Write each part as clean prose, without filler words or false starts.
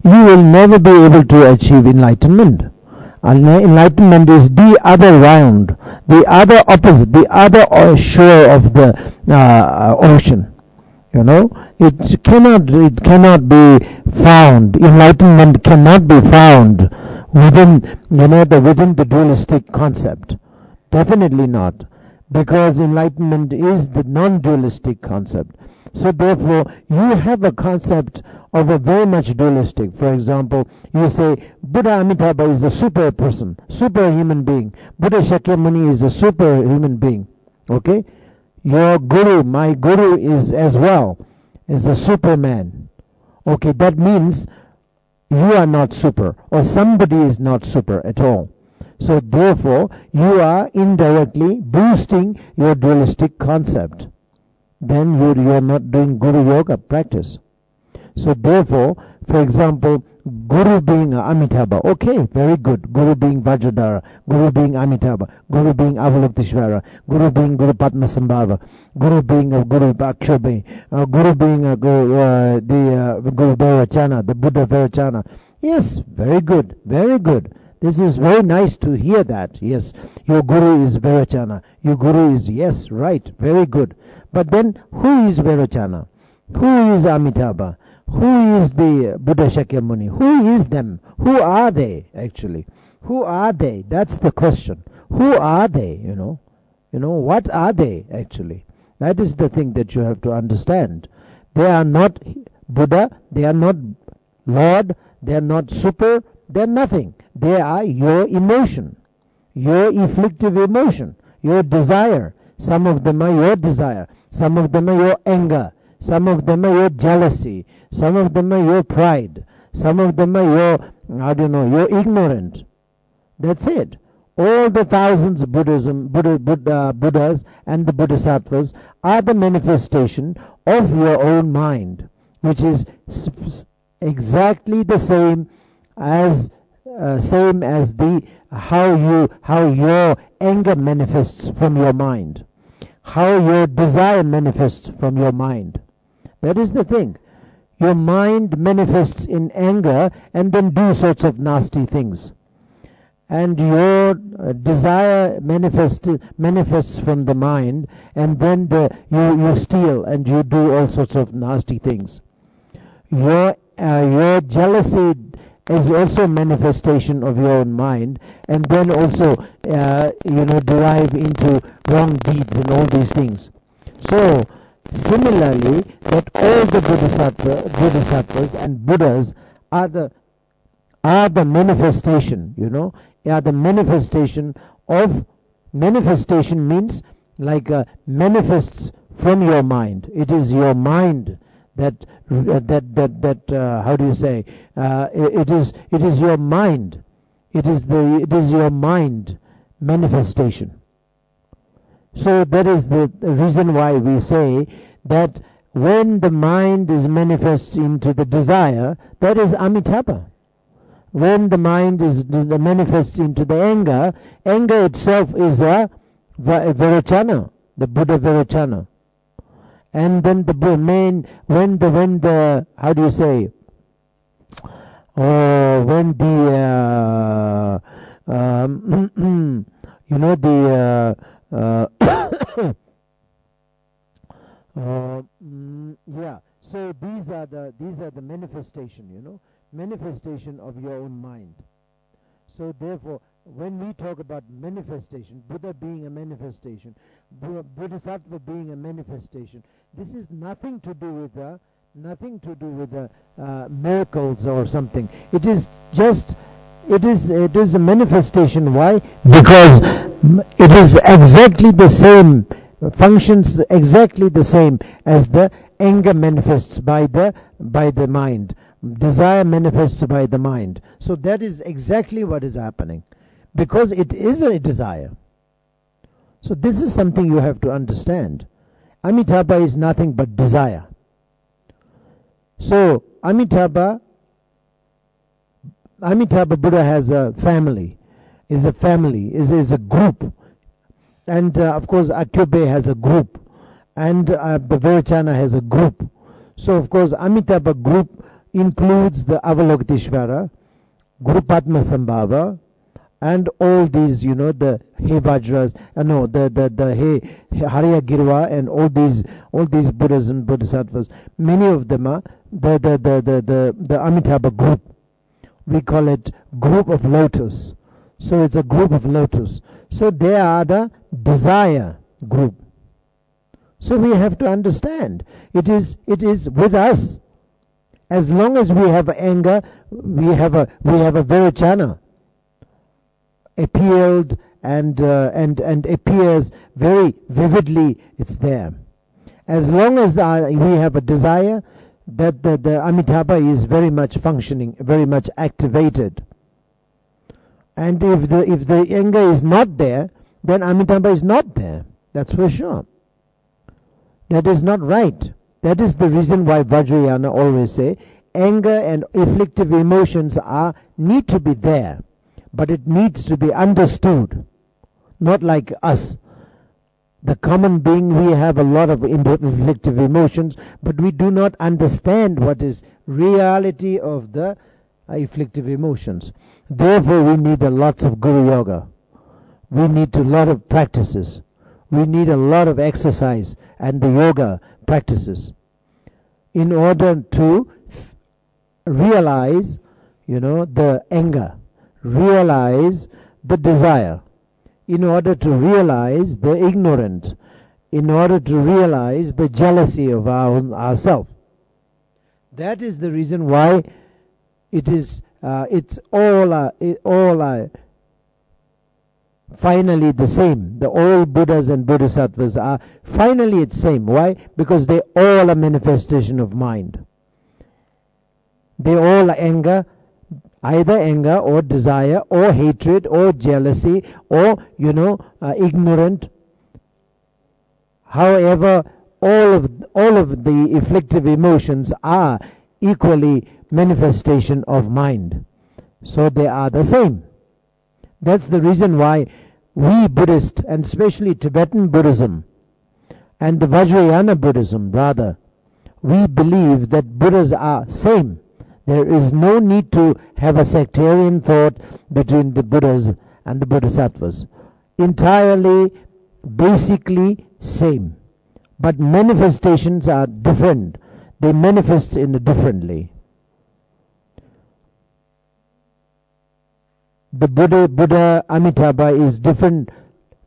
you will never be able to achieve enlightenment. Enlightenment is the other round, the other opposite, the other shore of the ocean. It cannot be found. Enlightenment cannot be found within the dualistic concept. Definitely not, because enlightenment is the non-dualistic concept. So therefore, you have a concept of a very much dualistic. For example, you say Buddha Amitabha is a super person, super human being. Buddha Shakyamuni is a super human being. Okay? Your guru, my guru is as well, is a superman. Okay, that means you are not super, or somebody is not super at all. So therefore, you are indirectly boosting your dualistic concept. Then you are not doing GuruYoga practice. So therefore, for example, Guru being Amitabha, okay, very good. Guru being Vajradhara, Guru being Amitabha, Guru being Avalokiteshvara, Guru being Guru Padmasambhava, Guru being a Guru Akshabhi, Guru being a Guru Vairocana, the Buddha Vairocana. Yes, very good, very good. This is very nice to hear that. Yes, your Guru is Vairocana, your Guru is, yes, right, very good. But then, who is Vairocana? Who is Amitabha? Who is the Buddha Shakyamuni? Who is them? Who are they actually? Who are they? That's the question. Who are they? What are they actually? That is the thing that you have to understand. They are not Buddha, they are not Lord, they are not super, they are nothing. They are your emotion, your afflictive emotion, your desire. Some of them are your desire, some of them are your anger, some of them are your jealousy, some of them are your pride, some of them are you're ignorant. That's it. All the thousands of Buddhas and the Bodhisattvas are the manifestation of your own mind, which is exactly the same as how your anger manifests from your mind, how your desire manifests from your mind. That is the thing. Your mind manifests in anger and then do sorts of nasty things. And your desire manifests from the mind, and then you steal and you do all sorts of nasty things. Your jealousy is also manifestation of your own mind, and then also derive into wrong deeds and all these things. So similarly, that all the Bodhisattvas and Buddhas are the manifestation, are the manifestation of, manifestation means like manifests from your mind. It is your mind that how do you say? It is your mind. It is your mind manifestation. So that is the reason why we say that when the mind is manifest into the desire, that is Amitabha. When the mind is manifests into the anger, anger itself is a Vairocana, the Buddha Vairocana. And then when the how do you say? When the yeah. So these are the manifestation of your own mind. So therefore, when we talk about manifestation, Buddha being a manifestation, Bodhisattva being a manifestation, this is nothing to do with miracles or something. It is just it is a manifestation. Why? Because it is exactly the same, functions exactly the same as the anger manifests by the mind, desire manifests by the mind. So that is exactly what is happening, because it is a desire. So this is something you have to understand. Amitabha is nothing but desire. So Amitabha Buddha has a family, is a group, and of course Akyobhe has a group, and the Vairocana has a group. So of course Amitabha group includes the Avalokiteshvara, Guru Padma Sambhava, and all these, the He Vajras, the He Harya Girva, and all these Buddhas and Bodhisattvas. Many of them are the Amitabha group. We call it group of lotus. So it's a group of lotus. So they are the desire group. So we have to understand it is with us. As long as we have anger, we have a Vairochana appealed and appears very vividly. It's there. As long as we have a desire, that the Amitabha is very much functioning, very much activated. And if the anger is not there, then Amitabha is not there. That's for sure. That is not right. That is the reason why Vajrayana always say anger and afflictive emotions need to be there, but it needs to be understood. Not like us. The common being, we have a lot of afflictive emotions, but we do not understand what is reality of the afflictive emotions. Therefore, we need a lots of Guru Yoga. We need a lot of practices. We need a lot of exercise and the yoga practices in order to realize, the anger, realize the desire, in order to realize the ignorant, in order to realize the jealousy of ourselves. That is the reason why it's all finally the same. The all Buddhas and Bodhisattvas are finally it's same. Why? Because they all are manifestation of mind. They all are anger, either anger or desire or hatred or jealousy or ignorant. However, all of the afflictive emotions are equally manifestation of mind. So they are the same. That's the reason why we Buddhists, and especially Tibetan Buddhism and the Vajrayana Buddhism rather, we believe that Buddhas are same. There is no need to have a sectarian thought between the Buddhas and the Bodhisattvas. Entirely, basically same. But manifestations are different. They manifest differently. The Buddha Amitabha is different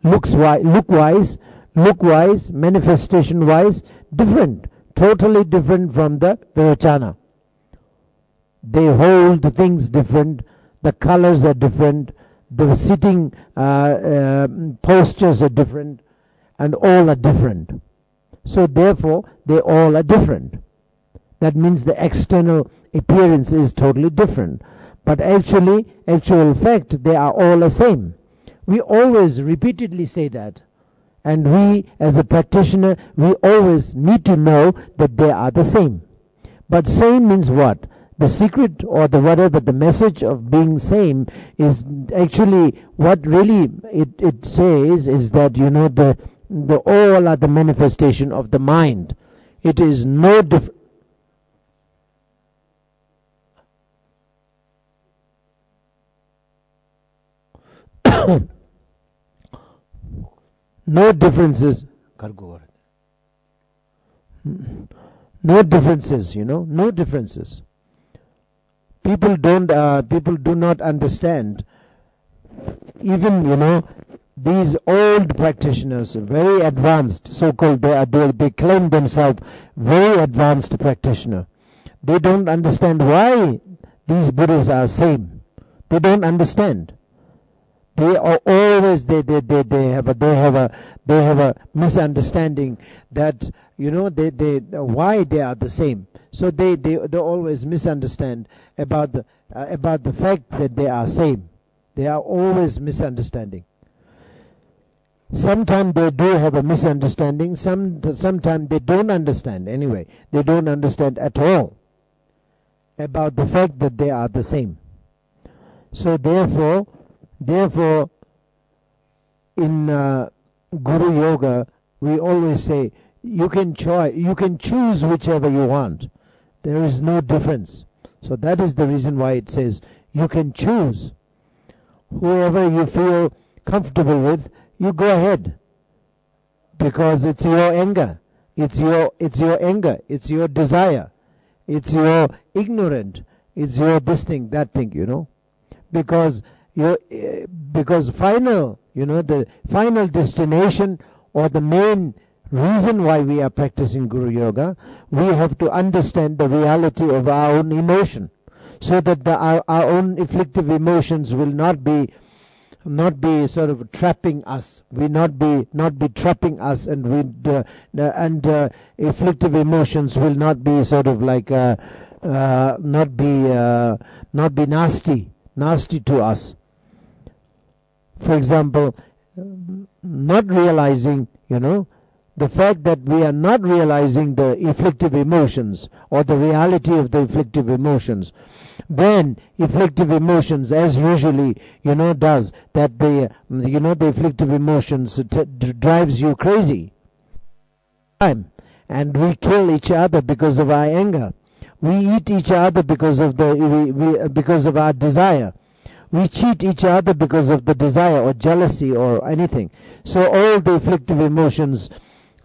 look-wise, manifestation-wise, different. Totally different from the Vairochana. They hold the things different, the colors are different, the sitting postures are different, and all are different. So therefore, they all are different. That means the external appearance is totally different. But actual fact, they are all the same. We always repeatedly say that. And we, as a practitioner, we always need to know that they are the same. But same means what? The secret or the whatever, the message of being same is actually what really it says is that, the all are the manifestation of the mind. It is no different. No differences. No differences, no differences. People do not understand. Even, these old practitioners, very advanced, so-called, they claim themselves very advanced practitioner. They don't understand why these Buddhas are same. They don't understand. They are always they have a misunderstanding that why they are the same. So they always misunderstand about the fact that they are same. They are always misunderstanding. Sometimes they do have a misunderstanding. Sometimes they don't understand. Anyway, they don't understand at all about the fact that they are the same. So therefore, in Guru Yoga, we always say you can choose whichever you want. There is no difference. So that is the reason why it says you can choose. Whoever you feel comfortable with, you go ahead. Because it's your anger. It's your anger. It's your desire. It's your ignorant. It's your this thing, that thing, Because final, the final destination or the main reason why we are practicing Guru Yoga, we have to understand the reality of our own emotion, so that our own afflictive emotions will not be sort of trapping us. We not be trapping us, and afflictive emotions will not be sort of like not be nasty to us. For example, not realizing, the fact that we are not realizing the afflictive emotions or the reality of the afflictive emotions, then afflictive emotions, as usually, does, that the afflictive emotions drives you crazy. And we kill each other because of our anger. We eat each other because of because of our desire. We cheat each other because of the desire or jealousy or anything. So all the afflictive emotions,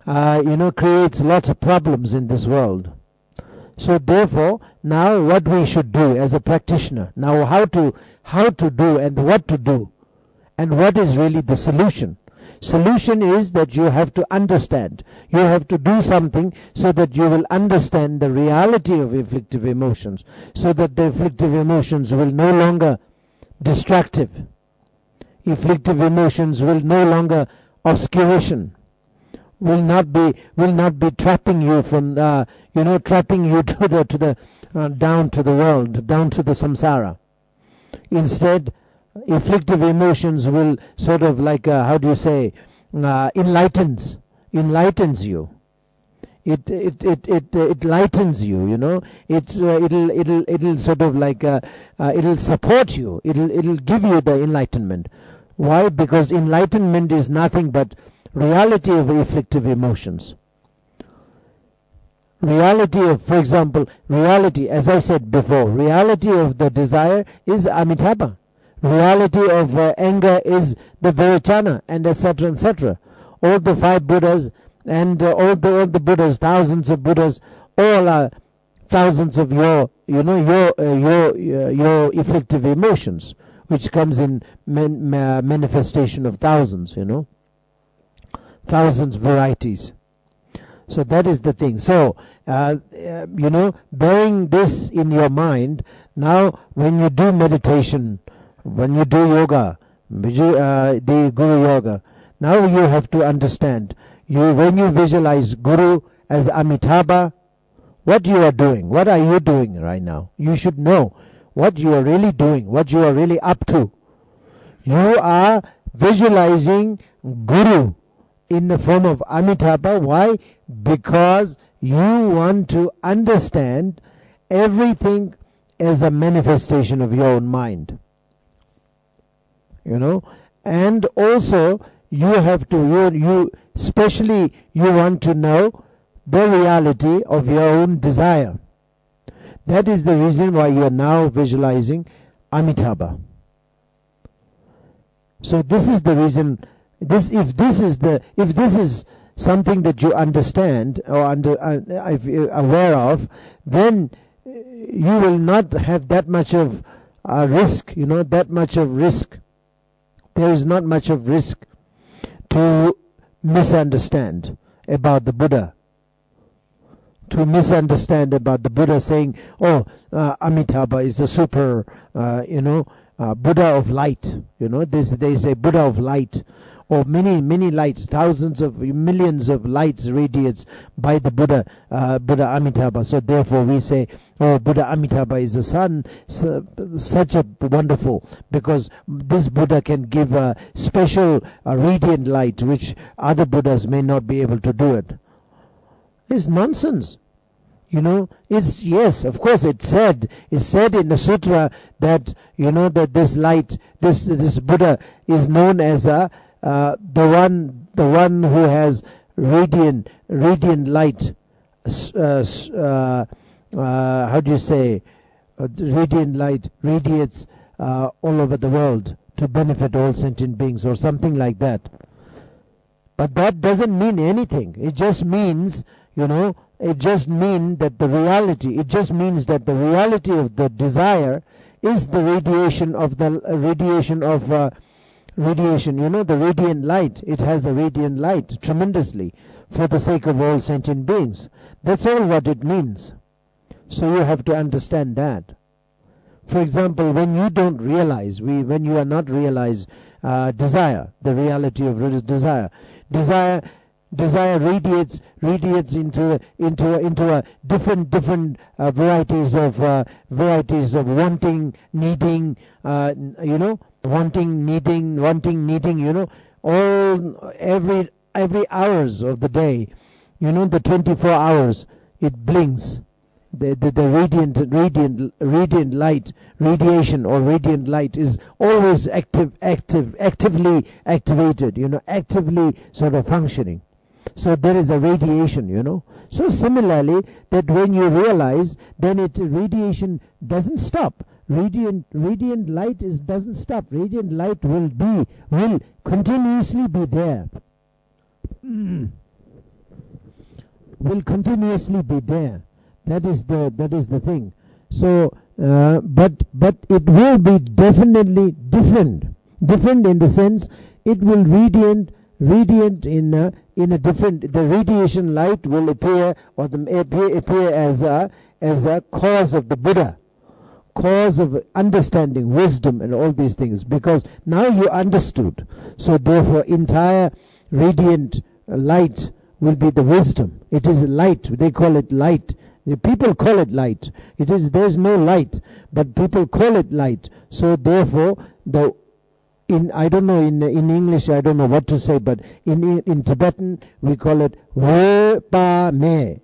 creates lots of problems in this world. So therefore, now what we should do as a practitioner, now how to do and what to do, and what is really the solution. Solution is that you have to understand. You have to do something so that you will understand the reality of afflictive emotions, so that the afflictive emotions will no longer destructive. Afflictive emotions will no longer obscuration. Will not be trapping you from trapping you to the down to the world, down to the samsara. Instead, afflictive emotions will sort of like enlightens you. It lightens you. It'll sort of like it'll support you. It'll give you the enlightenment. Why? Because enlightenment is nothing but reality of afflictive emotions. Reality of, for example, as I said before, reality of the desire is Amitabha. Reality of anger is the Vairochana, and etc., etc. All the 5 Buddhas and all the Buddhas, thousands of Buddhas, all are thousands of your afflictive emotions, which comes in manifestation of thousands, thousands varieties. So that is the thing. So, bearing this in your mind, now when you do meditation, when you do yoga, the Guru Yoga, now you have to understand, when you visualize Guru as Amitabha, what you are doing, what are you doing right now? You should know what you are really doing, what you are really up to. You are visualizing Guru in the form of Amitabha. Why? Because you want to understand everything as a manifestation of your own mind. And also you have to, especially you want to know the reality of your own desire. That is the reason why you are now visualizing Amitabha. So this is the reason. If this is something that you understand or aware of, then you will not have that much of risk. That much of risk. There is not much of risk to misunderstand about the Buddha. To misunderstand about the Buddha saying, Amitabha is the super, Buddha of light. They say Buddha of light. Or many lights, thousands of millions of lights radiates by the Buddha Amitabha. So therefore we say, Buddha Amitabha is the sun, such a wonderful, because this Buddha can give a special radiant light which other Buddhas may not be able to do it. It's nonsense. It's, yes, of course it's said in the sutra that, that this light, this Buddha is known as the one who has radiant light, how do you say, radiant light radiates all over the world to benefit all sentient beings, or something like that. But that doesn't mean anything. It just means, it just means that the reality of the desire is the radiation, the radiant light. It has a radiant light tremendously for the sake of all sentient beings. That's all what it means. So you have to understand that. For example, when you don't realize, when you are not realize desire, the reality of desire radiates into a different varieties of wanting, needing, all every hours of the day, the 24 hours it blinks. The radiant light, radiation or radiant light is always actively activated, actively sort of functioning. So there is a radiation, So similarly, that when you realize, then radiation doesn't stop. Radiant light doesn't stop. Radiant light will continuously be there. Will continuously be there. That is the thing. So, but it will be definitely different in the sense it will radiant in a different. The radiation light will appear as a cause of the Buddha, cause of understanding, wisdom, and all these things. Because now you understood. So therefore, entire radiant light will be the wisdom. It is light. They call it light. The people call it light. There's no light, but people call it light. So therefore, I don't know in English, I don't know what to say, but in Tibetan we call it we pa me.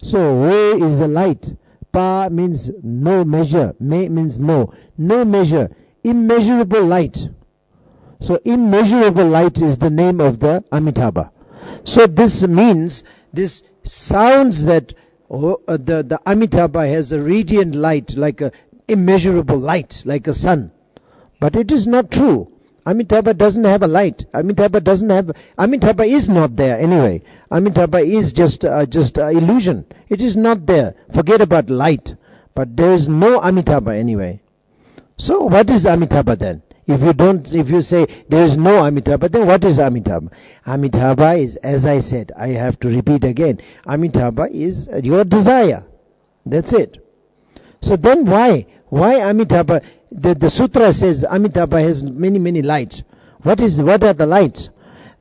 So we is a light. Pa means no measure. Me means no measure. Immeasurable light. So immeasurable light is the name of the Amitabha. So this means, this sounds that the Amitabha has a radiant light, like a immeasurable light, like a sun. But it is not true. Amitabha doesn't have a light. Amitabha is not there anyway. Amitabha is just illusion. It is not there. Forget about light. But there is no Amitabha anyway. So what is Amitabha then? If you say there is no Amitabha, then what is Amitabha? Amitabha is, as I said, I have to repeat again, Amitabha is your desire. That's it. So then why Amitabha? The sutra says Amitabha has many lights. What are the lights?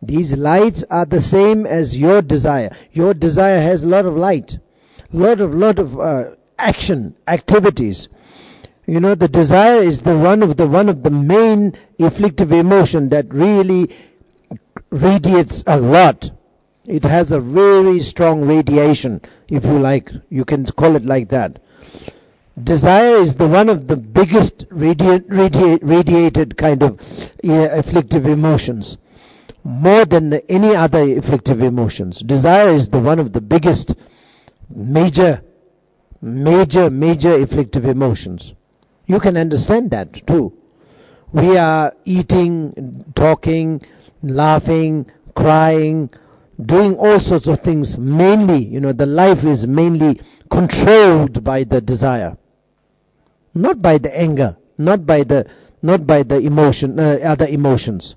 These lights are the same as your desire. Your desire has a lot of light, lot of action, activities. The desire is one of the main afflictive emotion that really radiates a lot. It has a very strong radiation, if you like. You can call it like that. Desire is one of the biggest radiated kind of afflictive emotions, more than any other afflictive emotions. Desire is one of the biggest, major afflictive emotions. You can understand that too. We are eating, talking, laughing, crying, doing all sorts of things. Mainly, the life is mainly controlled by the desire, not by the anger, not by the emotion, other emotions.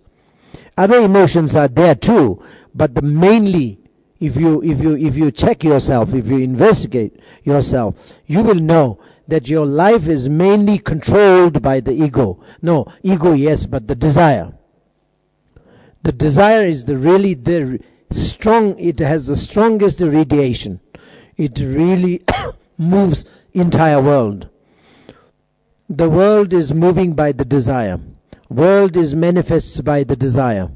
Other emotions are there too, but mainly, if you check yourself, if you investigate yourself, you will know that your life is mainly controlled by the ego. No, ego yes, but the desire. The desire is the strong, it has the strongest radiation. It really moves entire world. The world is moving by the desire. World is manifests by the desire.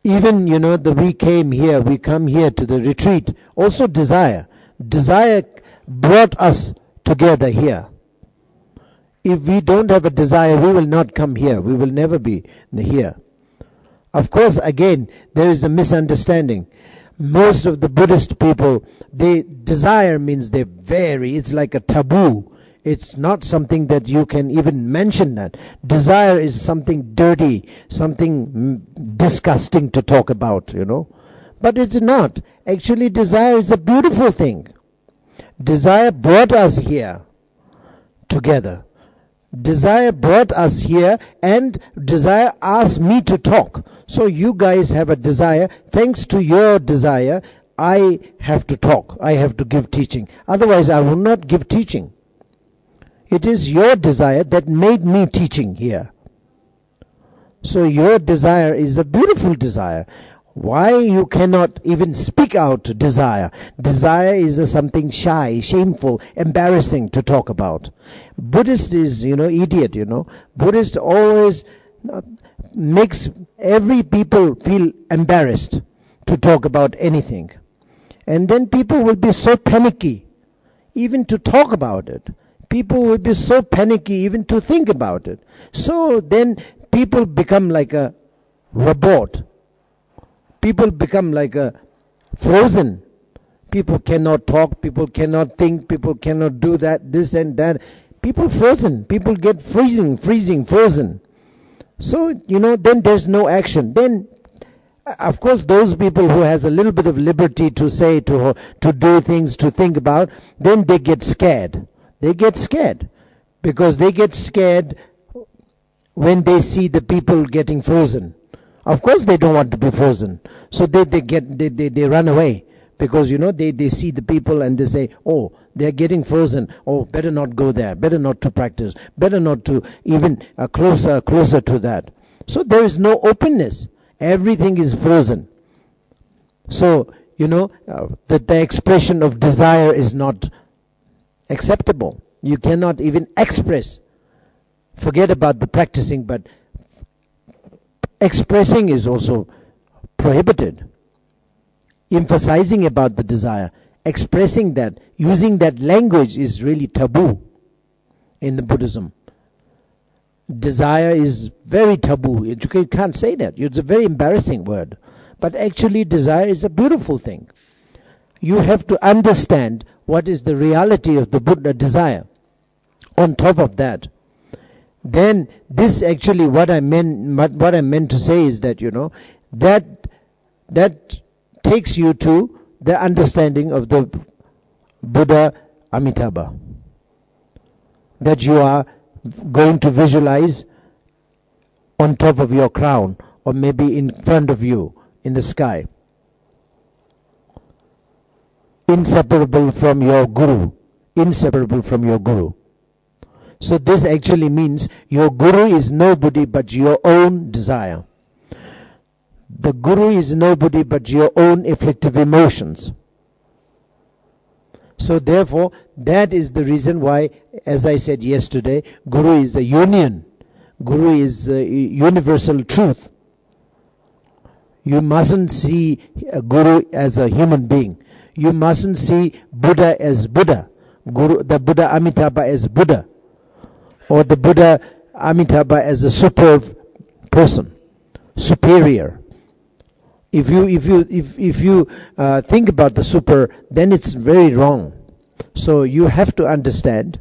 Even, we come here to the retreat, also desire. Desire brought us together here. If we don't have a desire, we will not come here. We will never be here. Of course, again, there is a misunderstanding. Most of the Buddhist people, desire means it's like a taboo. It's not something that you can even mention that. Desire is something dirty, something disgusting to talk about, But it's not. Actually, desire is a beautiful thing. Desire brought us here together. Desire brought us here, and desire asked me to talk. So you guys have a desire. Thanks to your desire, I have to talk. I have to give teaching. Otherwise, I will not give teaching. It is your desire that made me teaching here. So your desire is a beautiful desire. Why you cannot even speak out desire? Desire is something shy, shameful, embarrassing to talk about. Buddhist is, idiot, Buddhist always makes every people feel embarrassed to talk about anything. And then people will be so panicky even to talk about it. People will be so panicky even to think about it. So then people become like a robot. People become like a frozen. People cannot talk, people cannot think, people cannot do that, this and that. People frozen. People get freezing, frozen. So, then there's no action. Then, of course, those people who has a little bit of liberty to say, to do things, to think about, then they get scared. They get scared. Because they get scared when they see the people getting frozen. Of course they don't want to be frozen. So they run away. Because, they see the people and they say, oh, they're getting frozen. Oh, better not go there. Better not to practice. Better not to even closer to that. So there is no openness. Everything is frozen. So, that the expression of desire is not acceptable. You cannot even express. Forget about the practicing, but expressing is also prohibited. Emphasizing about the desire, expressing that, using that language is really taboo in the Buddhism. Desire is very taboo. You can't say that. It's a very embarrassing word. But actually desire is a beautiful thing. You have to understand what is the reality of the Buddha desire. On top of that, then this actually what I meant to say is that, that takes you to the understanding of the Buddha Amitabha. That you are going to visualize on top of your crown, or maybe in front of you in the sky. Inseparable from your Guru. Inseparable from your Guru. So this actually means your Guru is nobody but your own desire. The Guru is nobody but your own afflictive emotions. So therefore, that is the reason why, as I said yesterday, Guru is a union. Guru is a universal truth. You mustn't see a Guru as a human being. You mustn't see Buddha as Buddha. The Buddha Amitabha as Buddha. Or the Buddha Amitabha as a super person. Superior. If you think about the super, then it's very wrong. So you have to understand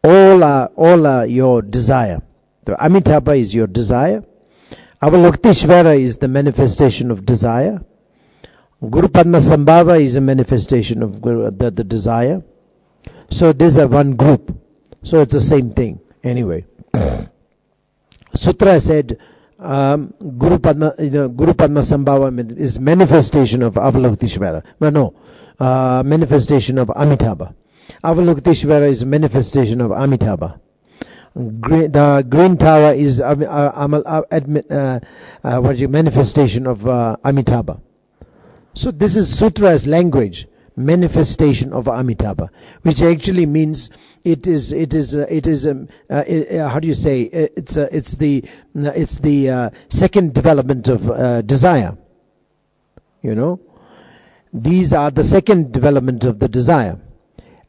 all are your desire. The Amitabha is your desire. Avalokiteshvara is the manifestation of desire. Guru Padmasambhava is a manifestation of the desire. So these are one group. So it's the same thing. Anyway, Sutra said Guru Padmasambhava is manifestation of Avalokiteshvara. Manifestation of Amitabha. Avalokiteshvara is manifestation of Amitabha. The green tower is manifestation of Amitabha. So this is Sutra's language, manifestation of Amitabha, which actually means it is how do you say? It's the second development of desire. These are the second development of the desire.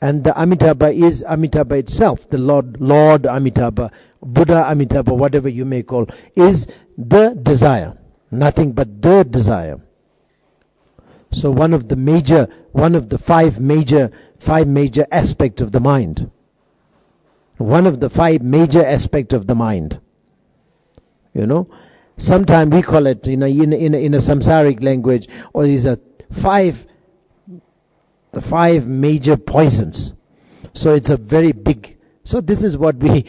And the Amitabha is Amitabha itself, the Lord Amitabha, Buddha Amitabha, whatever you may call, is the desire. Nothing but the desire. So one of the five major aspects of the mind. One of the five major aspects of the mind. Sometimes we call it, in a samsaric language, or these are the five major poisons. So it's a very big. So this is what we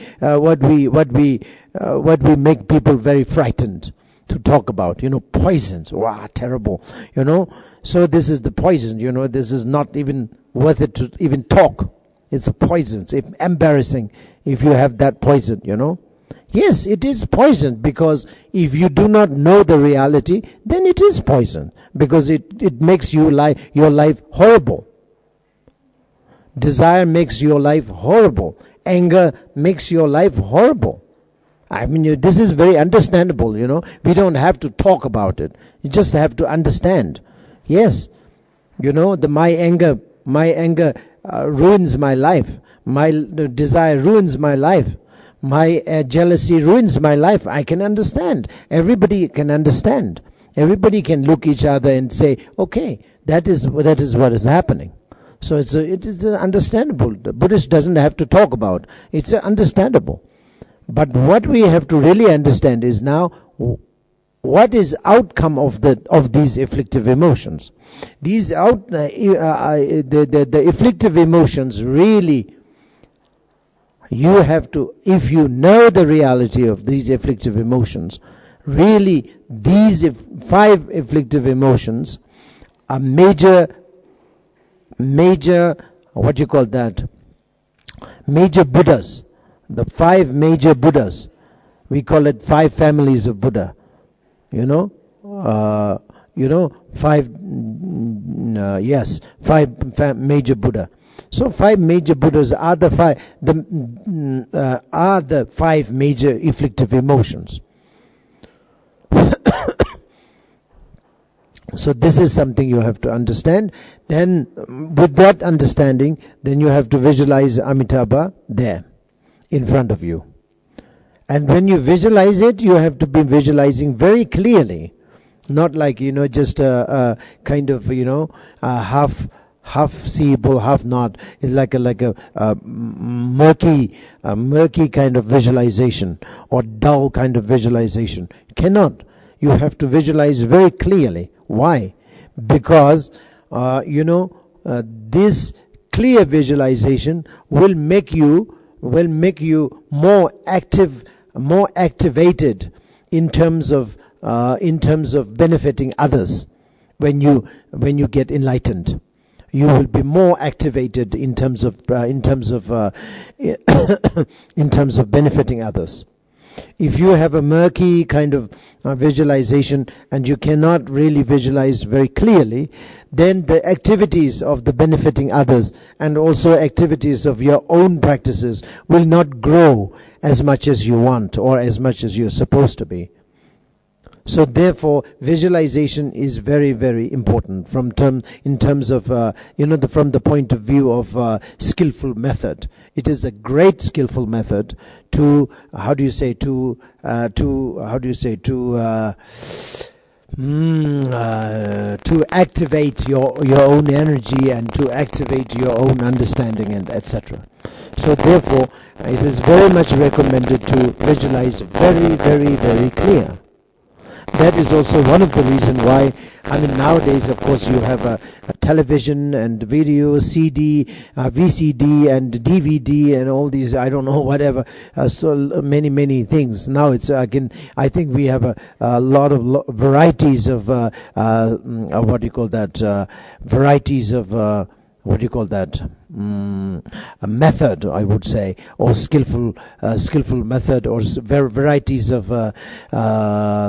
make people very frightened to talk about. Poisons. Wow, terrible. So this is the poison. This is not even worth it to even talk. It's a poison. It's embarrassing if you have that poison. Yes, it is poison, because if you do not know the reality, then it is poison, because it makes your life horrible. Desire makes your life horrible. Anger makes your life horrible. I mean, this is very understandable, We don't have to talk about it. You just have to understand. Yes, my anger ruins my life. My desire ruins my life. My jealousy ruins my life. I can understand. Everybody can understand. Everybody can look each other and say, okay, that is what is happening. So it is understandable. The Buddhist doesn't have to talk about. It's understandable. But what we have to really understand is now, what is outcome of these afflictive emotions? The afflictive emotions really, you have to, if you know the reality of these afflictive emotions, really these five afflictive emotions are major, what you call that? Major Buddhas. The five major Buddhas. We call it five families of Buddha. Five major Buddha. So five major Buddhas are the five major afflictive emotions. So this is something you have to understand. Then with that understanding, then you have to visualize Amitabha there in front of you. And when you visualize it, you have to be visualizing very clearly. Not like, just a kind of, half seeable, half not. It's like a murky kind of visualization, or dull kind of visualization. You cannot. You have to visualize very clearly. Why? Because, this clear visualization will make you more activated in terms of benefiting others. When you get enlightened, you will be more activated in terms of benefiting others. If you have a murky kind of visualization and you cannot really visualize very clearly, then the activities of the benefiting others and also activities of your own practices will not grow as much as you want or as much as you're supposed to be. So therefore, visualization is very, very important from the point of view of skillful method. It is a great skillful method to activate your own energy and to activate your own understanding and etc. So therefore, it is very much recommended to visualize very, very, very clear. That is also one of the reasons why, nowadays, of course, you have a television and video, CD, VCD and DVD and all these, I don't know, whatever, so many things. Now it's, again, I think we have a lot of varieties of, a method, I would say, or skillful method, or varieties of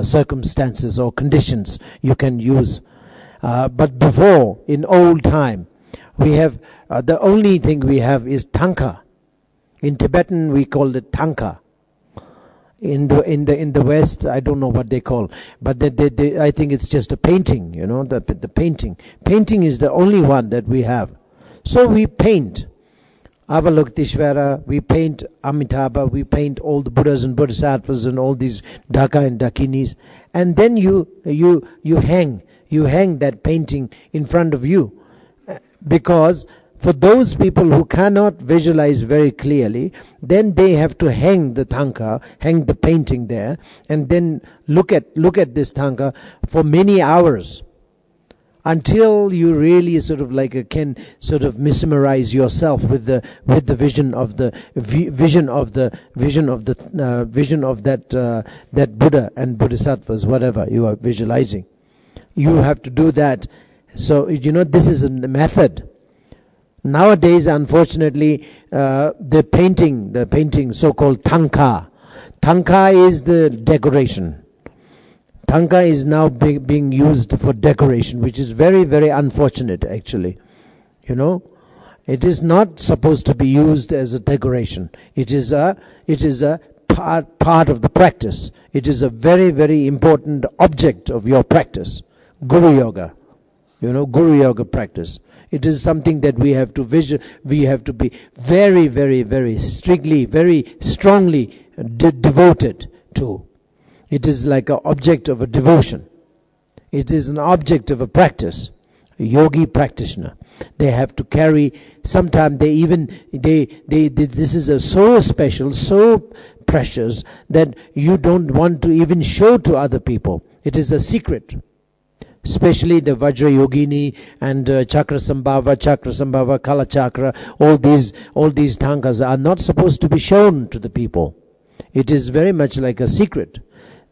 circumstances or conditions you can use. But before, in old time, we have the only thing we have is tanka. In Tibetan, we call it tanka. In the West, I don't know what they call, but I think it's just a painting. The painting. Painting is the only one that we have. So we paint Avalokiteshvara, we paint Amitabha, we paint all the Buddhas and Bodhisattvas and all these Dhaka and Dakinis, and then you You hang that painting in front of you. Because for those people who cannot visualize very clearly, then they have to hang the tanka, hang the painting there, and then look at this tanka for many hours, until you really sort of like can sort of mesmerize yourself with the vision of that Buddha and Bodhisattvas, whatever you are visualizing. You have to do that. So this is a method. Nowadays, unfortunately, the painting, so-called tanka is the decoration. Tanka is now being used for decoration, which is very, very unfortunate, actually. It is not supposed to be used as a decoration. It is a part of the practice. It is a very, very important object of your practice. GuruYoga. GuruYoga practice. It is something that we have to be very, very, very strictly, very strongly devoted to. It is like an object of a devotion. It is an object of a practice. A yogi practitioner. They have to carry, sometimes this is so special, so precious, that you don't want to even show to other people. It is a secret. Especially the Vajra Yogini and Chakra Sambhava, Kala Chakra, all these tankas are not supposed to be shown to the people. It is very much like a secret.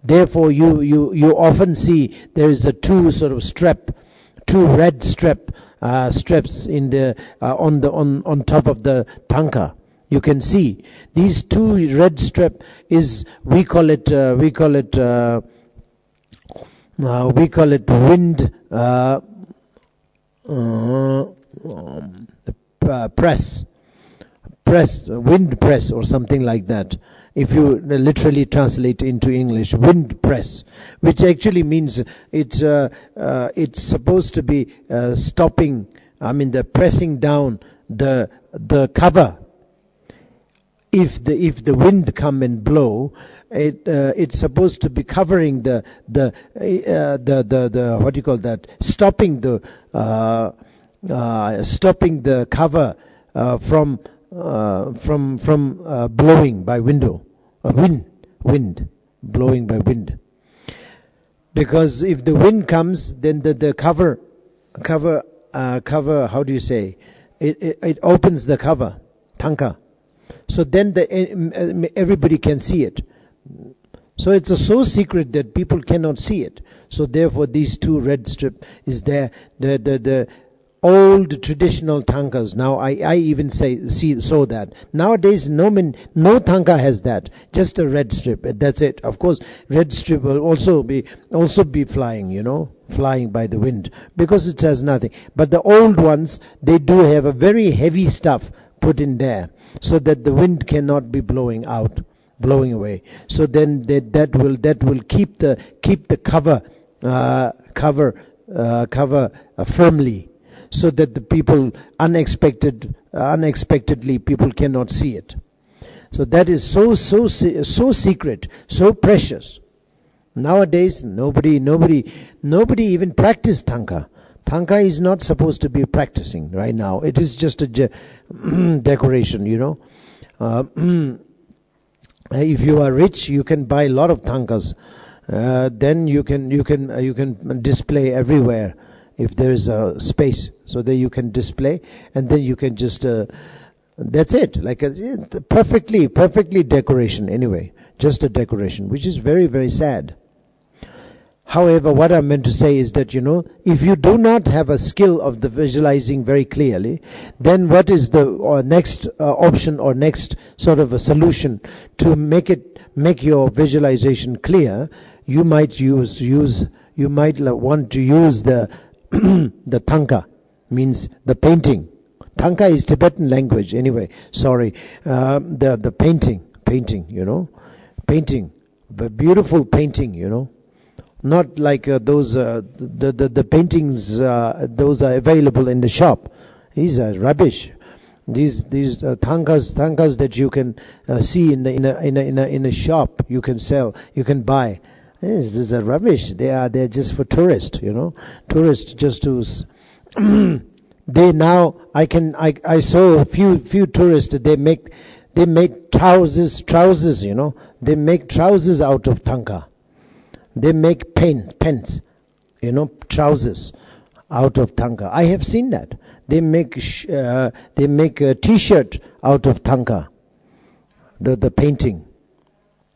Therefore, you often see there is a two red straps in the on top of the tanka. You can see these two red strap is we call it wind wind press or something like that. If you literally translate into English, wind press, which actually means it's supposed to be stopping. The pressing down the cover. If the wind come and blow, it's supposed to be covering the what do you call that? Stopping the cover from blowing by wind blowing by wind. Because if the wind comes, then the cover how do you say it opens the cover tanka, so then everybody can see it. So it's so secret that people cannot see it. So therefore these two red strip is there. The old traditional tankas. Now I even so that nowadays no tanka has that, just a red strip. That's it. Of course, red strip will also be flying, flying by the wind, because it has nothing. But the old ones, they do have a very heavy stuff put in there, so that the wind cannot be blowing away. So then that will keep the cover firmly, so that the people unexpectedly people cannot see it. So that is so secret, so precious. Nowadays nobody even practice tanka. Tanka is not supposed to be practicing right now. It is just a decoration, If you are rich, you can buy a lot of tankas. Then you can display everywhere. If there is a space, so that you can display, and then you can just that's it, like perfectly decoration anyway, just a decoration, which is very, very sad. However, what I meant to say is that if you do not have a skill of the visualizing very clearly, then what is the next option or next sort of a solution to make your visualization clear? You might want to use the the tanka, means the painting. Tanka is Tibetan language anyway. Sorry, the painting, painting, the beautiful painting, not like those the paintings those are available in the shop. These are rubbish. These tankas that you can see in a shop, you can sell, you can buy. This is a rubbish. They're just for tourists, Tourists just to. They now I saw a few tourists. They make trousers. They make trousers out of tanka. They make pants, trousers out of tanka. I have seen that. They make a T-shirt out of tanka. The painting.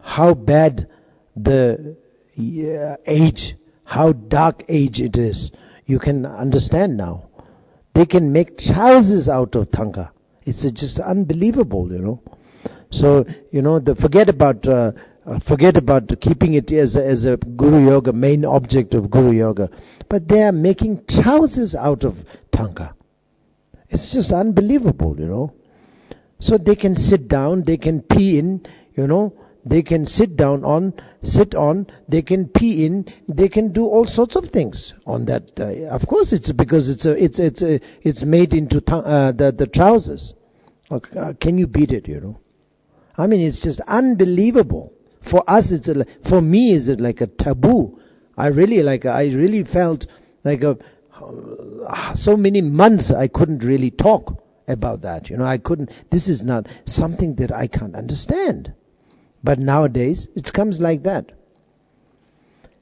How bad the age, how dark age it is. You can understand now. They can make trousers out of tanka. It's just unbelievable, So, forget about keeping it as a GuruYoga, main object of GuruYoga. But they are making trousers out of tanka. It's just unbelievable, So they can sit down, they can pee in, they can sit on, they can pee in, they can do all sorts of things on that. Of course, it's because it's made into the trousers. Can you beat it? I mean, it's just unbelievable. For us, for me, is it like a taboo? I really felt like so many months I couldn't really talk about that. I couldn't. This is not something that I can't understand. But nowadays, it comes like that.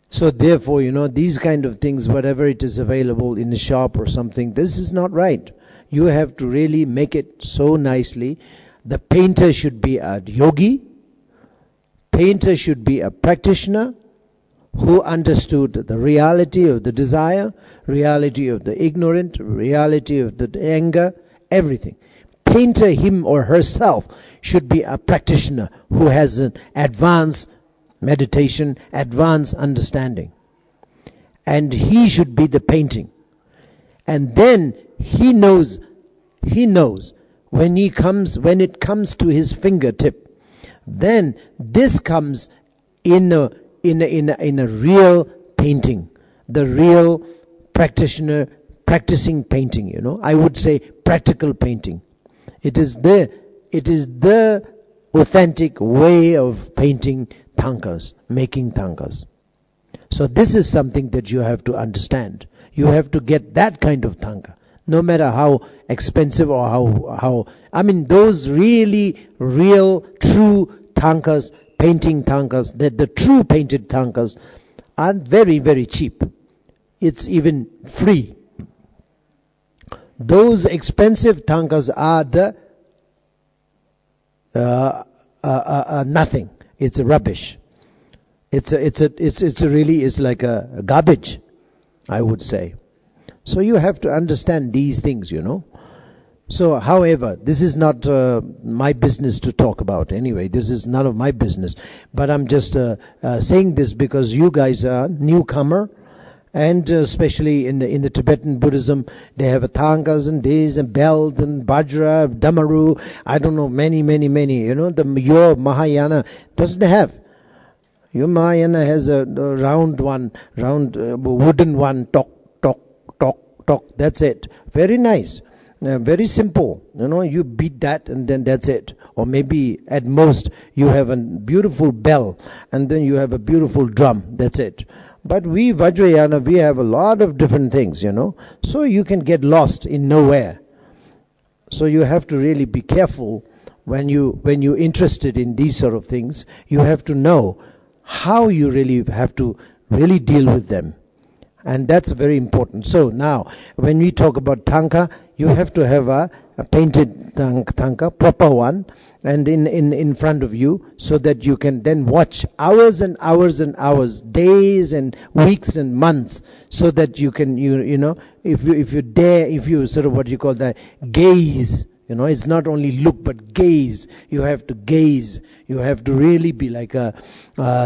So therefore, these kind of things, whatever it is available in the shop or something, this is not right. You have to really make it so nicely. The painter should be a yogi. Painter should be a practitioner who understood the reality of the desire, reality of the ignorant, reality of the anger, everything. Painter, him or herself, should be a practitioner who has an advanced meditation, advanced understanding. And he should be the painting. And then he knows when it comes to his fingertip, then this comes in a real painting, the real practitioner practicing painting, I would say practical painting. It is the authentic way of painting tankas, making tankas. So this is something that you have to understand. You have to get that kind of tanka, no matter how expensive or how those really real true tankas, painting tankas, the true painted tankas are very, very cheap. It's even free. Those expensive tankas are the nothing. It's a rubbish. It's like a garbage, I would say. So you have to understand these things, So, however, this is not my business to talk about. Anyway, this is none of my business. But I'm just saying this because you guys are newcomer. And especially in the Tibetan Buddhism, they have tankas and this and belt and bajra, damaru, I don't know, many. Your Mahayana doesn't have. Your Mahayana has a round wooden one, tok, that's it. Very nice. Very simple. You beat that and then that's it. Or maybe at most you have a beautiful bell and then you have a beautiful drum. That's it. But we Vajrayana, we have a lot of different things, So you can get lost in nowhere. So you have to really be careful when you're interested in these sort of things. You have to know how you really have to really deal with them. And that's very important. So now, when we talk about tanka, you have to have a painted tanka, proper one, and in front of you, so that you can then watch hours and hours and hours, days and weeks and months, so that you can, if you dare, if you sort of what you call the gaze, it's not only look but gaze. You have to gaze. You have to really be like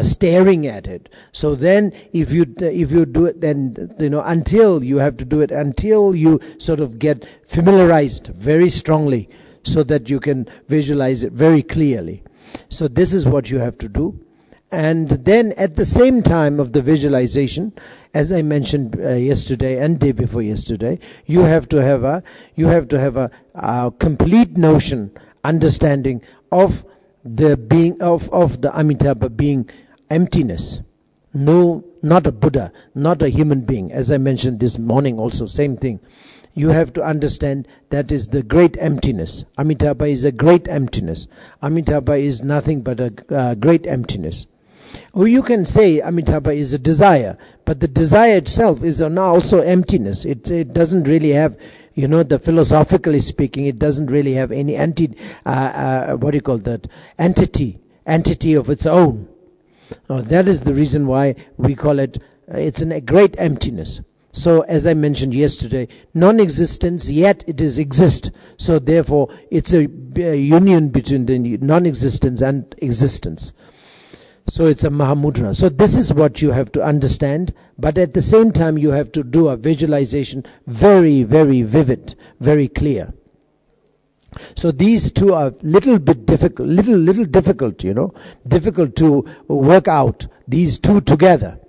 staring at it. So then, if you do it, then until you have to do it until you sort of get familiarized very strongly, so that you can visualize it very clearly. So this is what you have to do. And then at the same time of the visualization, as I mentioned yesterday and day before yesterday, you have to have a complete notion, understanding of the being of the Amitabha being emptiness. No, not a Buddha, not a human being. As I mentioned this morning also, same thing. You have to understand that is the great emptiness. Amitabha is a great emptiness. Amitabha is nothing but a great emptiness. Or you can say Amitabha is a desire, but the desire itself is now also emptiness. It doesn't really have, the philosophically speaking, it doesn't really have any entity of its own. That is the reason why we call it, it's a great emptiness. So as I mentioned yesterday, non-existence, yet it is exist. So therefore, it's a union between the non-existence and existence. So it's a Mahamudra. So this is what you have to understand, but at the same time you have to do a visualization very, very vivid, very clear. So these two are little bit difficult, little difficult, difficult to work out, these two together.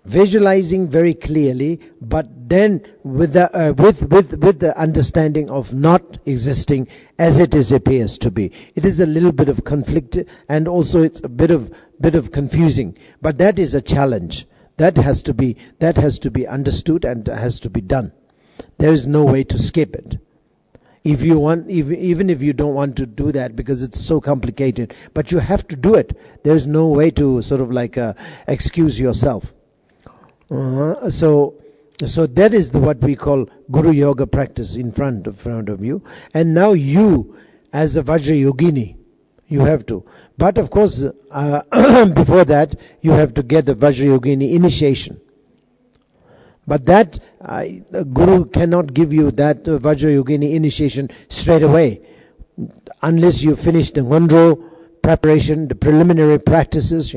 Visualizing very clearly, but then with the understanding of not existing as it is appears to be. It is a little bit of conflict, and also it's a bit of confusing. But that is a challenge. That has to be understood and has to be done. There is no way to skip it. If you want, even if you don't want to do that because it's so complicated, but you have to do it. There's no way to sort of like excuse yourself. So that is what we call GuruYoga practice in front of you. And now you, as a Vajrayogini, you have to. But of course, before that, you have to get a Vajrayogini initiation. But that, Guru cannot give you that Vajrayogini initiation straight away. Unless you finish the Ngondro preparation, the preliminary practices,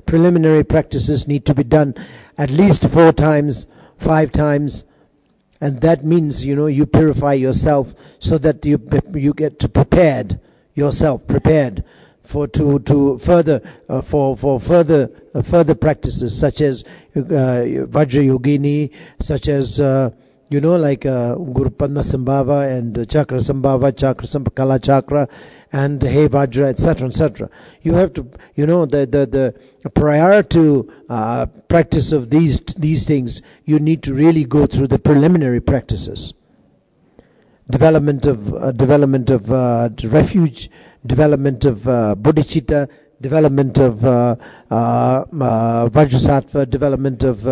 preliminary practices need to be done at least 4 times, 5 times, and that means, you purify yourself so that you get to prepared for further practices such as Vajrayogini, such as like Guru Padma Sambhava and Chakra Sambhava, Kala Chakra, and Hey Vajra, etc., etc. You have to, the prior to practice of these things, you need to really go through the preliminary practices. Development of refuge, development of bodhicitta, development of Vajrasattva, development of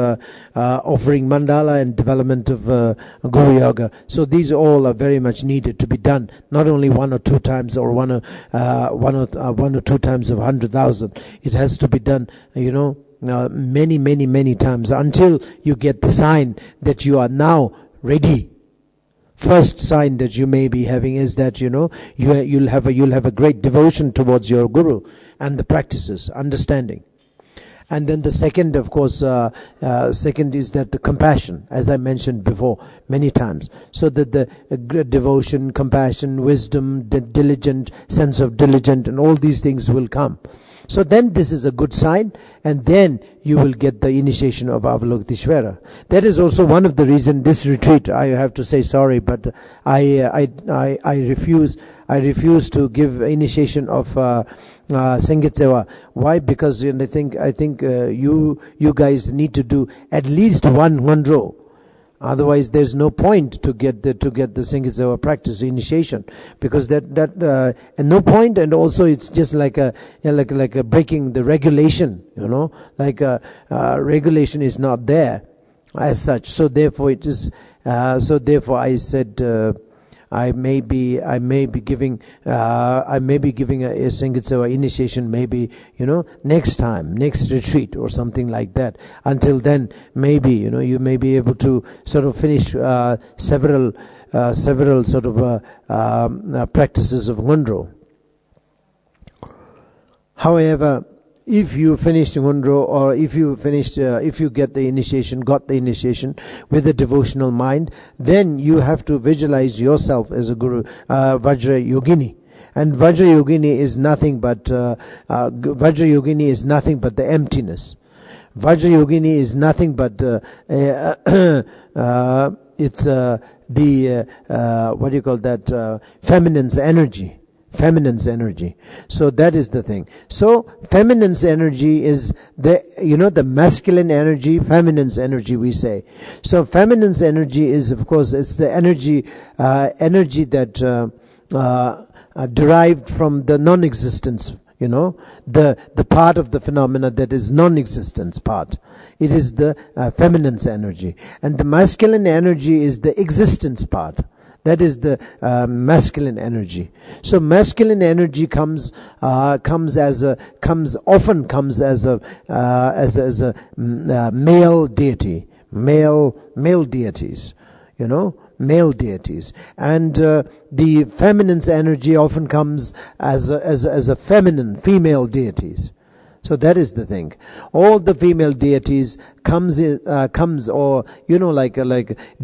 offering mandala, and development of GuruYoga. So these all are very much needed to be done, not only 1 or 2 times or one or 2 times of 100,000. It has to be done, many times until you get the sign that you are now ready. First sign that you may be having is that you'll have a great devotion towards your guru and the practices, understanding. And then the second, of course, second is that the compassion, as I mentioned before many times. So that the devotion, compassion, wisdom, the diligent, sense of diligent, and all these things will come. So then this is a good sign, and then you will get the initiation of Avalokiteshvara. That is also one of the reasons this retreat, I have to say sorry, but I refuse to give initiation of Sangit Seva. Why? Because I think you guys need to do at least 1 Ngondro. Otherwise, there's no point to get the Sangit Seva practice initiation, because and no point, and also it's just like a breaking the regulation, regulation is not there as such. So therefore it is. Therefore I said I may be giving a Sangit Seva initiation maybe next time, next retreat or something like that. Until then, maybe you may be able to sort of finish several sort of practices of Ngondro. However, if you finished Ngondro, or if you got the initiation with a devotional mind, then you have to visualize yourself as a Guru, Vajrayogini. And Vajrayogini is nothing but the emptiness. Vajrayogini is nothing but it's the feminine's energy. Feminine's energy. So that is the thing. So feminine's energy is the masculine energy, feminine's energy, we say. So feminine's energy is, of course, it's the energy that derived from the non-existence. The part of the phenomena that is non-existence part. It is the feminine's energy. And the masculine energy is the existence part. That is the masculine energy. So masculine energy often comes as a male deity, male deities, male deities, and the feminine's energy often comes as a female deities. So that is the thing. All the female deities comes or like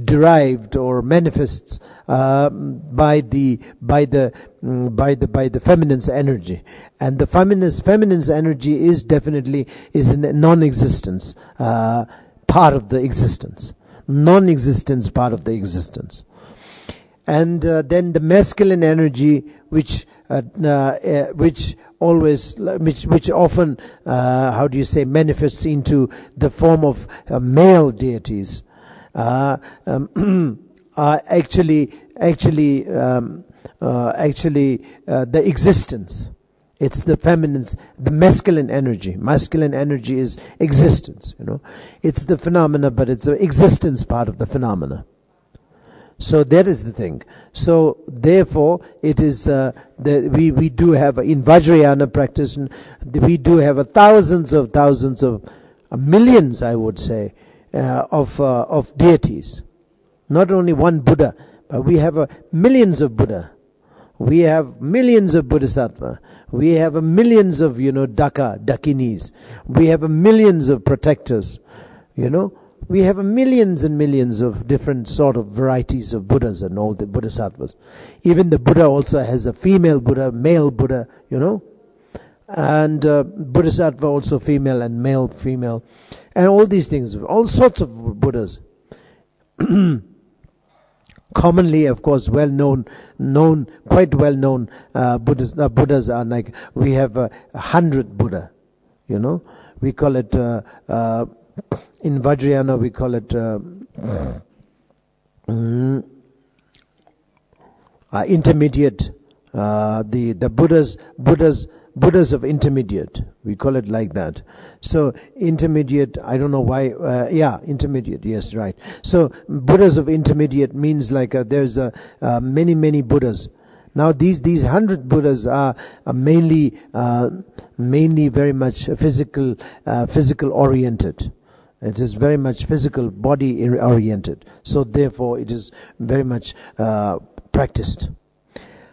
derived or manifests by the feminine's energy, and the feminine's energy is definitely non-existence part of the existence, non-existence part of the existence. And then the masculine energy, which often manifests into the form of male deities, are actually the existence. It's the masculine energy. Masculine energy is existence. It's the phenomena, but it's the existence part of the phenomena. So that is the thing. So therefore, it is we do have in Vajrayana practice, we do have thousands of millions, I would say, of deities. Not only one Buddha, but we have millions of Buddha. We have millions of Bodhisattva. We have millions of Dakinis. We have millions of protectors. We have millions and millions of different sort of varieties of Buddhas and all the Bodhisattvas. Even the Buddha also has a female Buddha, male Buddha, and Bodhisattva also female and male, female, and all these things, all sorts of Buddhas. Commonly, of course, quite well known Buddhas are like, we have 100 Buddha, we call it in Vajrayana we call it intermediate, the Buddhas of intermediate, we call it like that. So intermediate, I don't know why, intermediate, yes, right. So Buddhas of intermediate means like there's many Buddhas. Now these 100 Buddhas are mainly very much physical oriented. It is very much physical body oriented. So therefore it is very much practiced.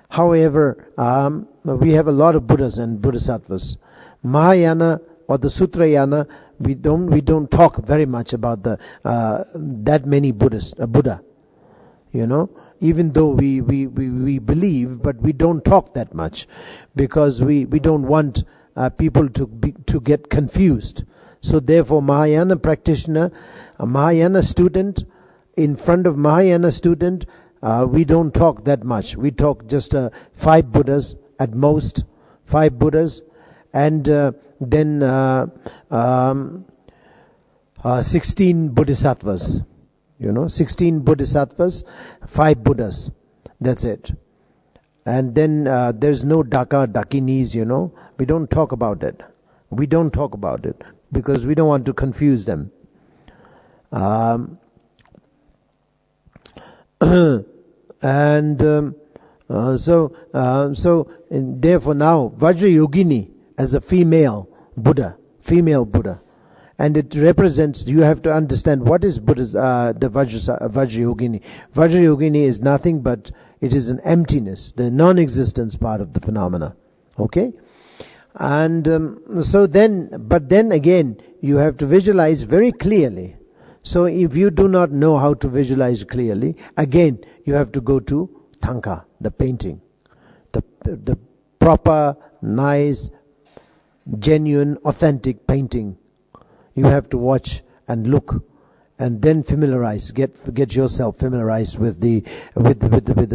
However, we have a lot of Buddhas and Bodhisattvas. Mahayana or the Sutrayana, we don't talk very much about that many Buddha. Even though we believe, but we don't talk that much, because we don't want people to get confused. So therefore, Mahayana practitioner, a Mahayana student, in front of Mahayana student, we don't talk that much. We talk just 5 Buddhas at most, 5 Buddhas, and then 16 Bodhisattvas. 16 Bodhisattvas, 5 Buddhas. That's it. And then there's no Dakinis, We don't talk about it. We don't talk about it because we don't want to confuse them. And therefore now Vajrayogini as a female Buddha, and it represents, you have to understand what is Buddha's, the Vajrayogini. Vajrayogini is nothing but, it is an emptiness, the non-existence part of the phenomena. Okay? And but then again, you have to visualize very clearly. So if you do not know how to visualize clearly, again, you have to go to Tanka, the painting. The proper, nice, genuine, authentic painting. You have to watch and look and then get yourself familiarized with the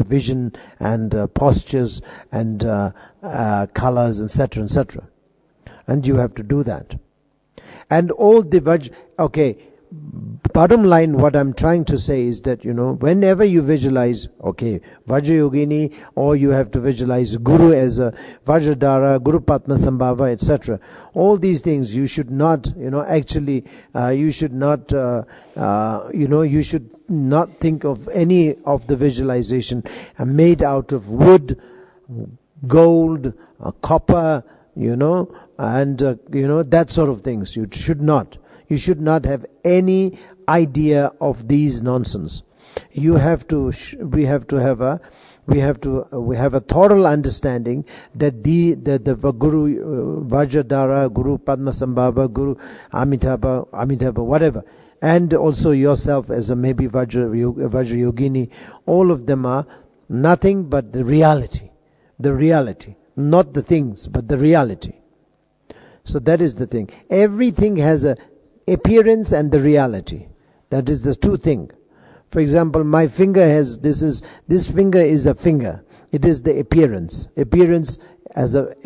vision and postures and colors, etc., etc. And you have to do that. And all the bottom line, what I'm trying to say is that, whenever you visualize, Vajrayogini, or you have to visualize Guru as a Vajradhara, Guru Padmasambhava, etc. All these things you should not, you should not think of any of the visualization made out of wood, gold, copper, and that sort of things. You should not have any idea of these nonsense. We have a thorough understanding that the Guru Vajradhara, Guru Padmasambhava, Guru Amitabha, whatever, and also yourself as a maybe Vajrayogini, all of them are nothing but the reality, not the things, but the reality. So that is the thing. Everything has a appearance and the reality. That is the two things. For example, my finger this finger is a finger. It is the appearance. Appears as a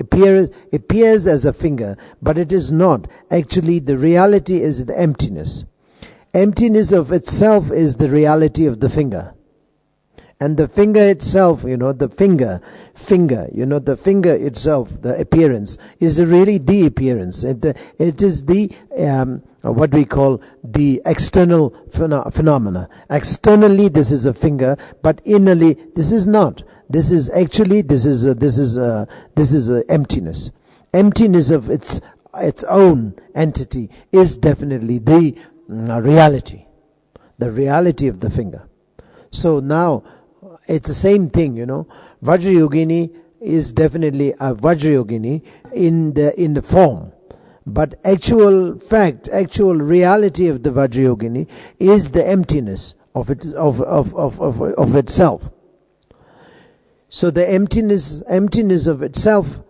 finger, but it is not. Actually, the reality is the emptiness. Emptiness of itself is the reality of the finger. And the finger itself, the finger itself, the appearance, is really the appearance. It is the, what we call the external phenomena. Externally, this is a finger, but innerly, this is not. This is emptiness. Emptiness of its own entity is definitely the reality. The reality of the finger. So now, it's the same thing, Vajrayogini is definitely a Vajrayogini in the form. But actual reality of the Vajrayogini is the emptiness of itself. So the emptiness of itself,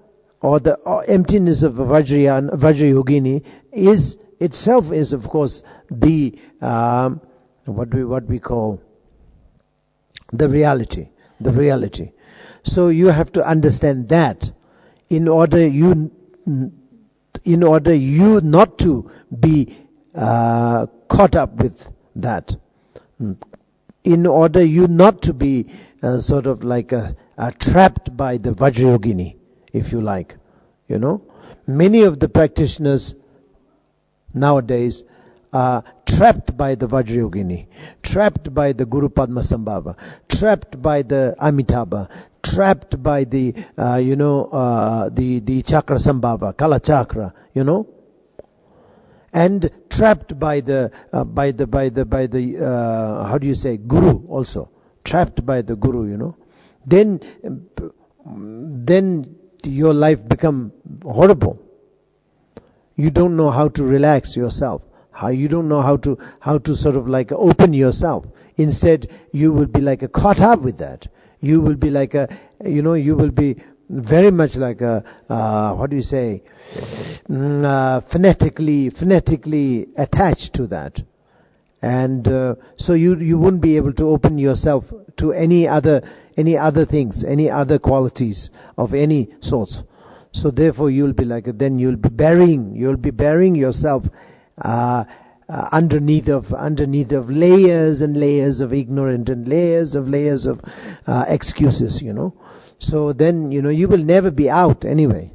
or the emptiness of a Vajrayogini is itself is of course the what we call the reality. So you have to understand that in order you not to be caught up with that, in order you not to be sort of like trapped by the Vajrayogini, if you like. Many of the practitioners nowadays are trapped by the Vajrayogini, trapped by the Guru Padmasambhava, trapped by the Amitabha, trapped by the the Chakra Sambhava, Kala Chakra, and trapped by the how do you say, Guru also, trapped by the Guru, Then your life become horrible. You don't know how to relax yourself. You don't know how to sort of like open yourself. Instead, you will be like caught up with that. You will be like you will be very much like what do you say, phonetically attached to that. And so you wouldn't be able to open yourself to any other things, any other qualities of any sorts. So therefore you'll be burying yourself underneath of layers and layers of ignorance and layers of excuses, So then, you will never be out anyway.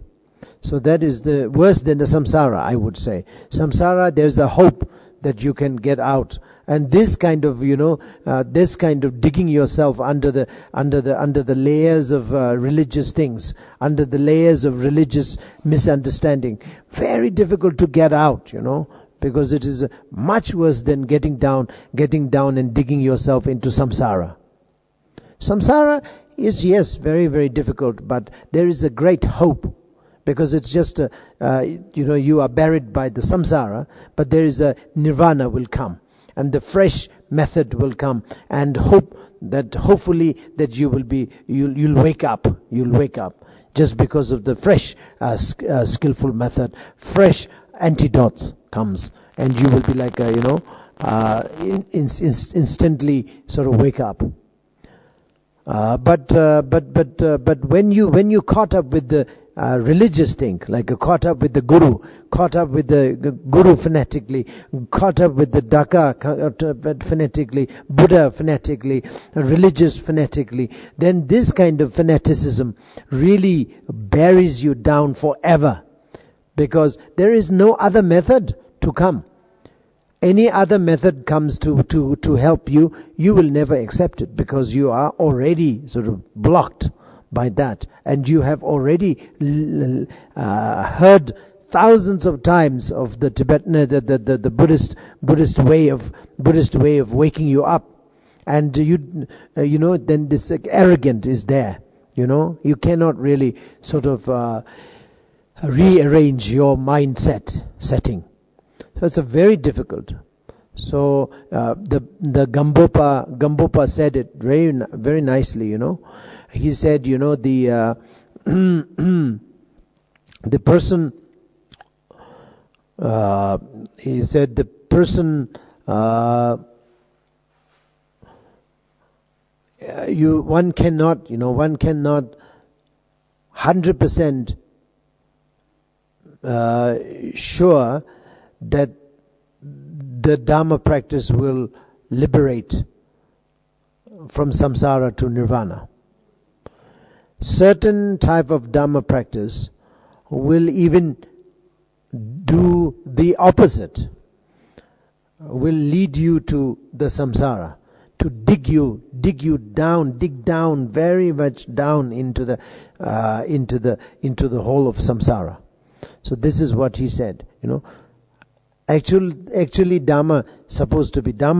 So that is the worse than the samsara, I would say. Samsara, there's a hope that you can get out. And this kind of, digging yourself under the layers of religious things, under the layers of religious misunderstanding, very difficult to get out, because it is much worse than getting down and digging yourself into samsara. Samsara is, yes, very, very difficult, but there is a great hope, because it's just you are buried by the samsara, but there is a nirvana will come, and the fresh method will come, and hopefully that you'll wake up just because of the fresh skillful method, fresh antidotes comes, and you will be like instantly sort of wake up. But when you caught up with the religious thing, like caught up with the guru, caught up with the guru fanatically, caught up with the Dhaka fanatically, Buddha fanatically, religious fanatically, then this kind of fanaticism really buries you down forever, because there is no other method to come. Any other method comes to help you, you will never accept it, because you are already sort of blocked by that, and you have already heard thousands of times of the Tibetan, the Buddhist way of waking you up, and then this arrogant is there. You cannot really sort of rearrange your setting. So it's a very difficult. So the Gambopa said it very very nicely. He said, the person. He said the person. One cannot 100% sure that the Dharma practice will liberate from samsara to nirvana. Certain type of Dharma practice will even do the opposite, will lead you to the samsara, to dig down very much down into the hole of samsara. So this is what he said. Actually, Dharma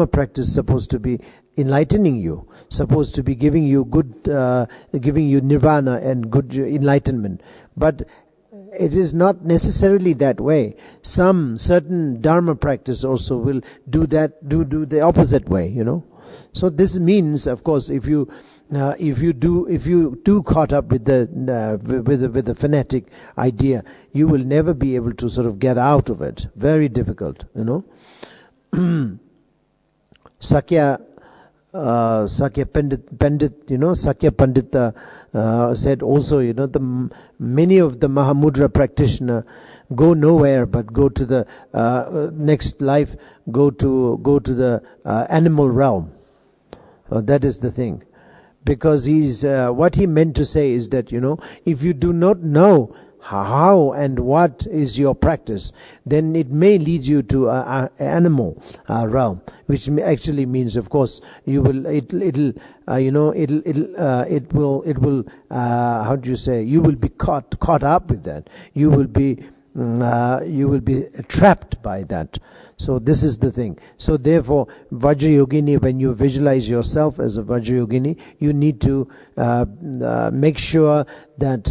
practice supposed to be enlightening you, supposed to be giving you nirvana and good enlightenment. But it is not necessarily that way. Some certain Dharma practice also will do the opposite way. So this means, of course, if you do caught up with the fanatic idea, you will never be able to sort of get out of it. Very difficult, Sakya Pandita said also, many of the Mahamudra practitioners go nowhere but go to the next life, go to the animal realm. That is the thing. Because what he meant to say is that, if you do not know how and what is your practice, then it may lead you to animal realm, which actually means, of course, you will how do you say, you will be caught up with that. You will be trapped by that. So this is the thing. So therefore, Vajrayogini, when you visualize yourself as a Vajrayogini, you need to make sure that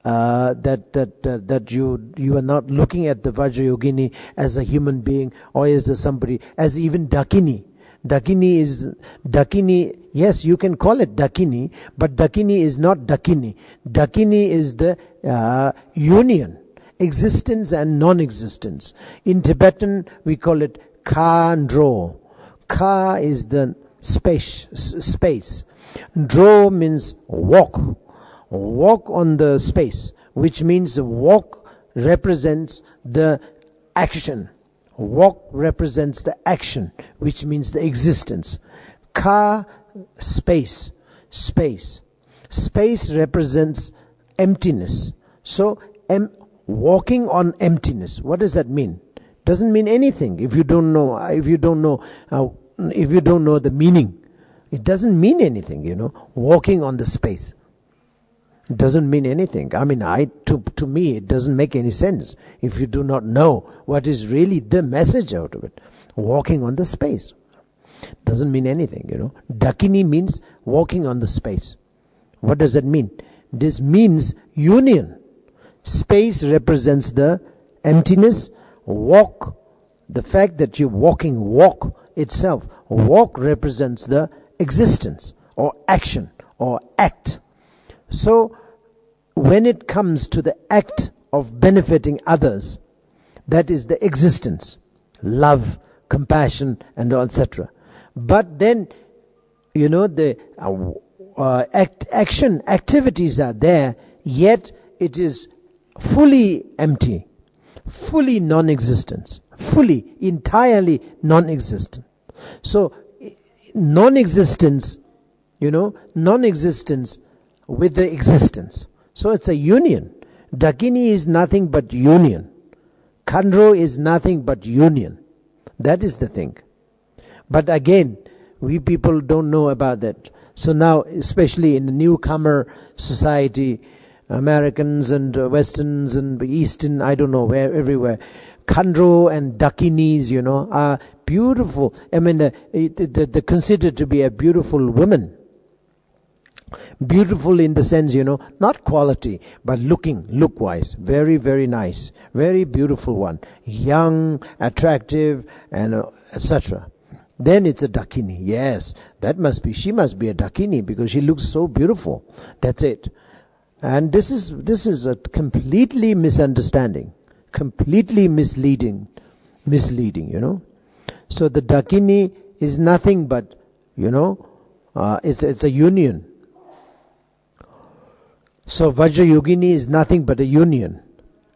you are not looking at the Vajrayogini as a human being or as somebody, as even Dakini. Dakini, yes, you can call it Dakini, but Dakini is not Dakini. Dakini is the union, existence and non-existence. In Tibetan, we call it Ka Ndro. Ka is the space. Ndro means walk on the space, which means walk represents the action. Walk represents the action, which means the existence. Ka, space. Space represents emptiness. So, walking on emptiness. What does that mean? Doesn't mean anything if you don't know the meaning. It doesn't mean anything, walking on the space. It doesn't mean anything. I mean, to me, it doesn't make any sense if you do not know what is really the message out of it. Walking on the space doesn't mean anything, Dakini means walking on the space. What does that mean? This means union. Space represents the emptiness. Walk, the fact that you're walking, walk itself. Walk represents the existence or action or act. So, when it comes to the act of benefiting others, that is the existence. Love, compassion and etc. But then, the activities are there, yet it is fully empty, fully non-existent, fully, entirely non-existent. So, non-existence, non-existence with the existence. So it's a union. Dakini is nothing but union. Khandro is nothing but union. That is the thing. But again, we people don't know about that. So now, especially in the newcomer society, Americans and Westerns and Eastern, I don't know where, everywhere, Khandro and Dakinis, are beautiful. I mean, they're considered to be a beautiful woman. Beautiful in the sense, not quality, but look-wise. Very, very nice. Very beautiful one. Young, attractive, and etc. Then it's a Dakini. Yes, she must be a Dakini because she looks so beautiful. That's it. And this is a completely misunderstanding. Completely misleading. So the Dakini is nothing but, it's a union. So Vajrayogini is nothing but a union.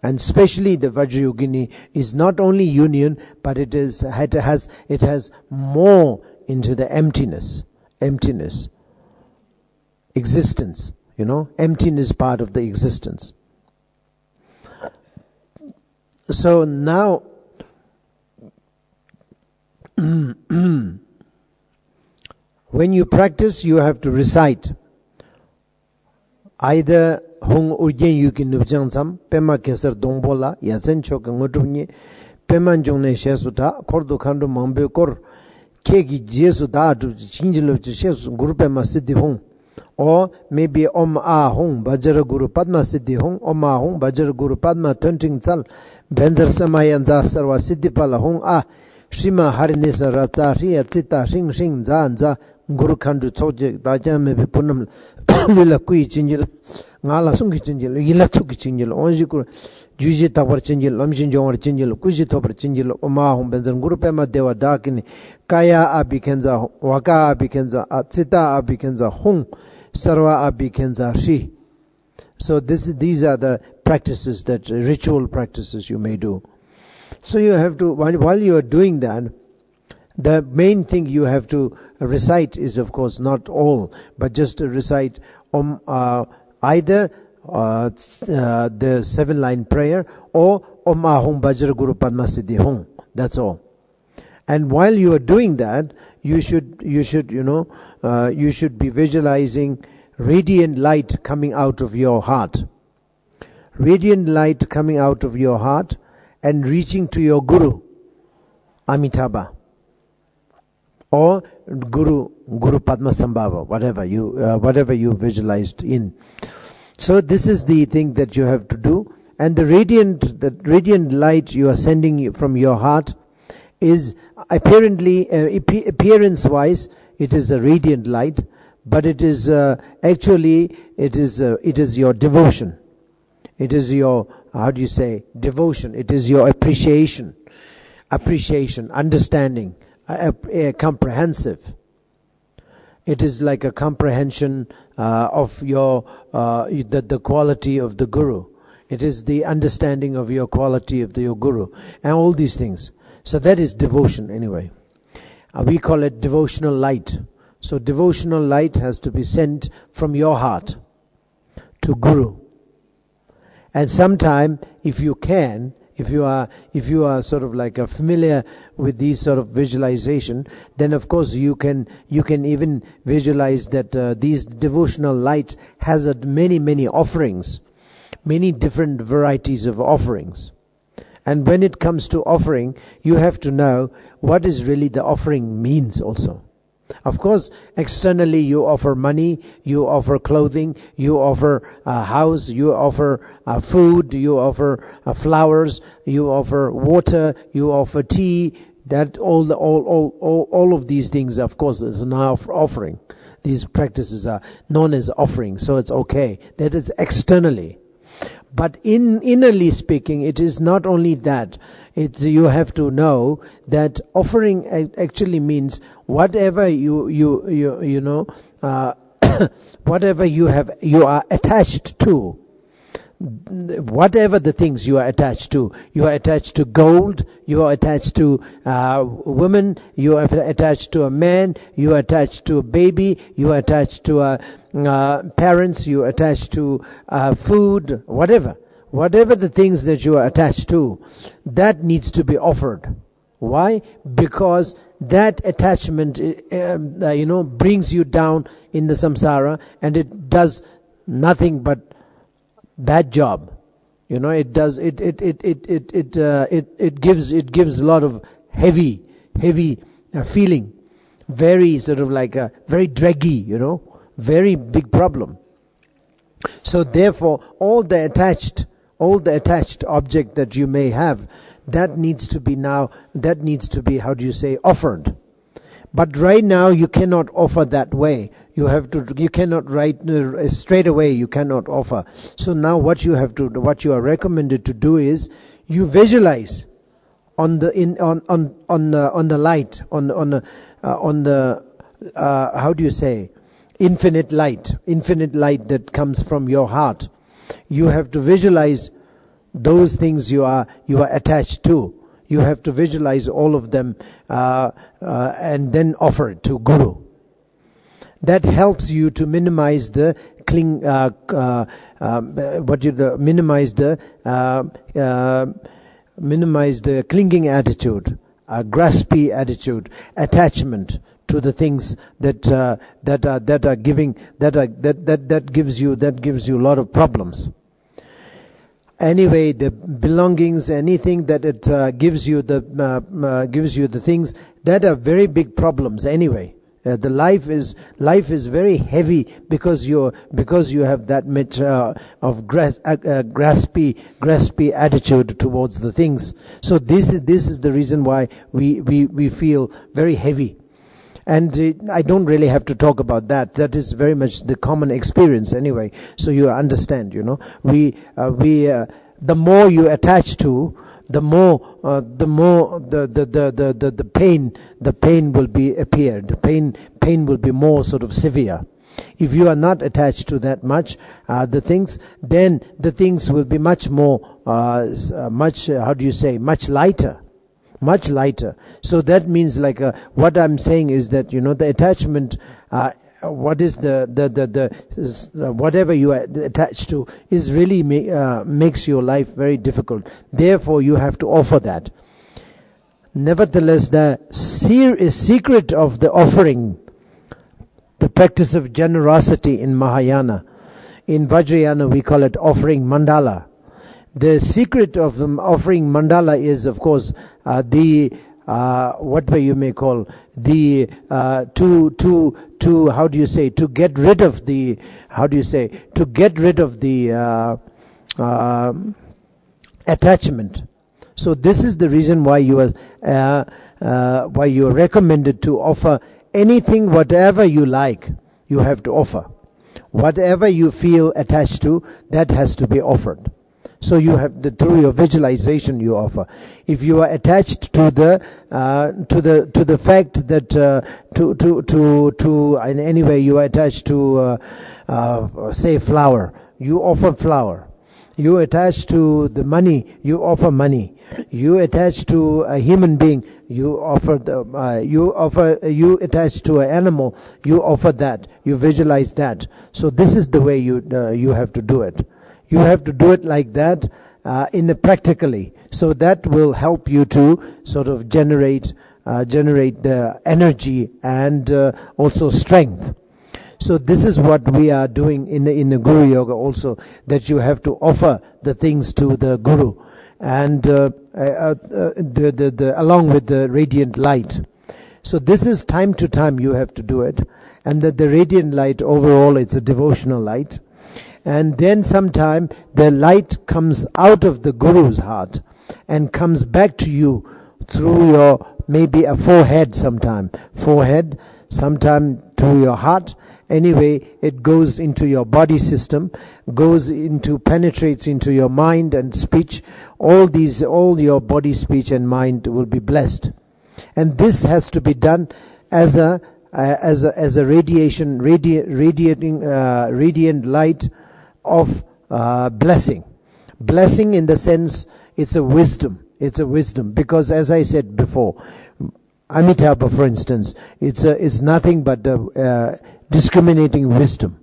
And especially the Vajrayogini is not only union, but it has more into the emptiness, existence, emptiness part of the existence. So now, when you practice, you have to recite either Hong Urgen Yukin Nubjansam, Pema Keser Dombola, Yasen Chok Ngotuni, Peman Jone Shesuta, Kordo Kando Mambe Kor, Kegi Jesuda to Chinjil of Ches, Guru Pema Siddhi Hong, or maybe Om Ah Hong, Bajara Guru Padma Siddhi Hong, Om Ah Hong, Bajara Guru Padma Tunting Sal, Benzer Samayanza Sarva Siddhi Pala Hong Ah, Shima Harinesa Ratsaria Zita Shing Shing Zanza, Guru Kandu Toje, Daja maybe Punam Lila Kui Chinjil. Ngala sungi chinjil, ilatuki chinjil, onjikur, juji tapar chinjil, lamshin jongwar chinjil, kuji topar chinjil, omahum benzan, guru pema dewa dakini, kaya abikenza, waka abikenza, atsita abikenza, hung, sarva abikenza, shi. So these are the practices, that ritual practices you may do. So you have to, while you are doing that, the main thing you have to recite is, of course, not all, but just to recite either the 7-line prayer or Om Ahum Bajra Guru Padma Siddhi Hum. That's all. And while you are doing that, you should be visualizing radiant light coming out of your heart. Radiant light coming out of your heart and reaching to your Guru, Amitabha, or Guru Padma Sambhava, whatever you visualized in. So this is the thing that you have to do, and the radiant light you are sending from your heart is apparently appearance-wise it is a radiant light, but it is actually it is your devotion. It is your, devotion. It is your appreciation, understanding. Comprehensive. It is like a comprehension of your the quality of the Guru. It is the understanding of your quality of your Guru, and all these things. So that is devotion anyway. We call it devotional light. So devotional light has to be sent from your heart to Guru. And sometime, if you are sort of like familiar with these sort of visualization, then of course you can even visualize that these devotional light has many offerings, many different varieties of offerings. And when it comes to offering, you have to know what is really the offering means also. Of course, externally you offer money, you offer clothing, you offer a house, you offer food, you offer flowers, you offer water, you offer tea. That all of these things, of course, is an offering. These practices are known as offering, so it's okay. That is externally. But innerly speaking, it is not only that. You have to know that offering actually means whatever you know, whatever you are attached to. Whatever the things you are attached to gold, you are attached to women, you are attached to a man, you are attached to a baby, you are attached to parents, you are attached to food, whatever the things that you are attached to, that needs to be offered. Why? Because that attachment, brings you down in the samsara, and it does nothing but bad job. It does it gives a lot of heavy feeling, very sort of like a very draggy, very big problem. So therefore, all the attached object that you may have, that needs to be, how do you say, offered. But right now you cannot offer that way. You cannot straight away, you cannot offer. So now what you are recommended to do is, you visualize on the light, on the how do you say, infinite light that comes from your heart. You have to visualize those things you are attached to. You have to visualize all of them and then offer it to Guru. That helps you to minimize the minimize the clinging attitude, graspy attitude, attachment to the things that gives you a lot of problems. Anyway, the belongings, anything that it gives you the things that are very big problems. Anyway, the life is very heavy because you have that much of graspy attitude towards the things. So this is the reason why we feel very heavy. And I don't really have to talk about that. That is very much the common experience anyway. So you understand, the more you attach to, the more the pain will be appear. The pain will be more sort of severe. If you are not attached to that much, then the things will be much more, much lighter. Much lighter. So that means what I'm saying is that, the attachment, what is the whatever you are attached to is really makes your life very difficult. Therefore, you have to offer that. Nevertheless, the secret of the offering, the practice of generosity in Mahayana, in Vajrayana we call it offering mandala. The secret of the offering mandala is, of course, what you may call the how do you say, to get rid of the attachment. So this is the reason why you are recommended to offer anything, whatever you like. You have to offer whatever you feel attached to. That has to be offered. So you have through your visualization you offer. If you are attached to the fact that in any way you are attached to say flour, you offer flour. You attach to the money, you offer money. You attach to a human being, you offer you attach to an animal, you offer that. You visualize that. So this is the way you have to do it. You have to do it like that practically. So that will help you to sort of generate the energy and also strength. So this is what we are doing in the GuruYoga also, that you have to offer the things to the Guru, and along with the radiant light. So this is time to time you have to do it, and the radiant light overall, it's a devotional light. And then sometime the light comes out of the Guru's heart and comes back to you through your maybe a forehead sometime to your heart. Anyway, it goes into your body system, penetrates into your mind and speech. All your body, speech and mind will be blessed. And this has to be done as a radiant light of blessing. Blessing in the sense it's a wisdom. Because as I said before, Amitabha, for instance, it's nothing but discriminating wisdom.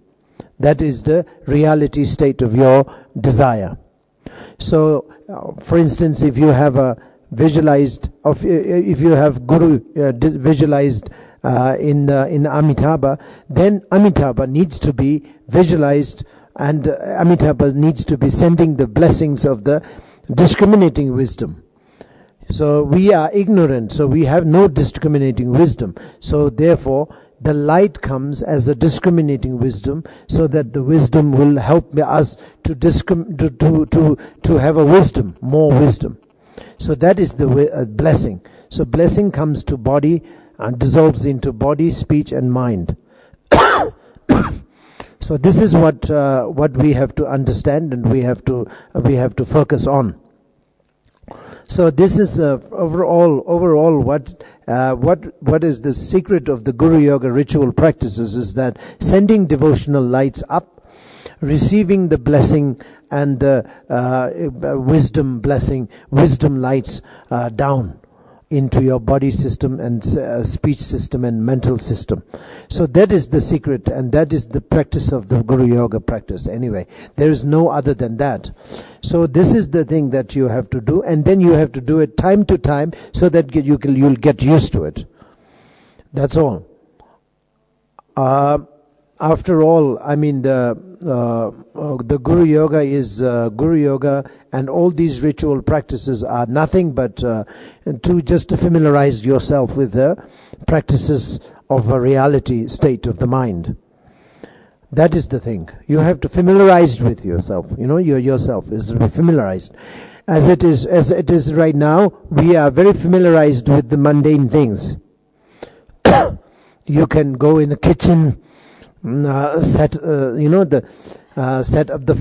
That is the reality state of your desire. So, for instance, if you have if you have Guru visualized in Amitabha, then Amitabha needs to be visualized, and Amitabha needs to be sending the blessings of the discriminating wisdom. So we are ignorant, so we have no discriminating wisdom. So therefore, the light comes as a discriminating wisdom, so that the wisdom will help us to have a wisdom, more wisdom. So that is the blessing. So blessing comes to body and dissolves into body, speech and mind. So this is what we have to understand, and we have to focus on. So this is overall what is the secret of the GuruYoga ritual practices, is that sending devotional lights up, receiving the blessing and the wisdom lights down into your body system and speech system and mental system. So that is the secret, and that is the practice of the GuruYoga practice. Anyway, there is no other than that. So this is the thing that you have to do, and then you have to do it time to time, so that you'll get used to it. That's all. After all, I mean, the GuruYoga is GuruYoga, and all these ritual practices are nothing but to familiarize yourself with the practices of a reality state of the mind. That is the thing. You have to familiarize with yourself. Yourself is familiarized. As it is right now, we are very familiarized with the mundane things. You can go in the kitchen, set up the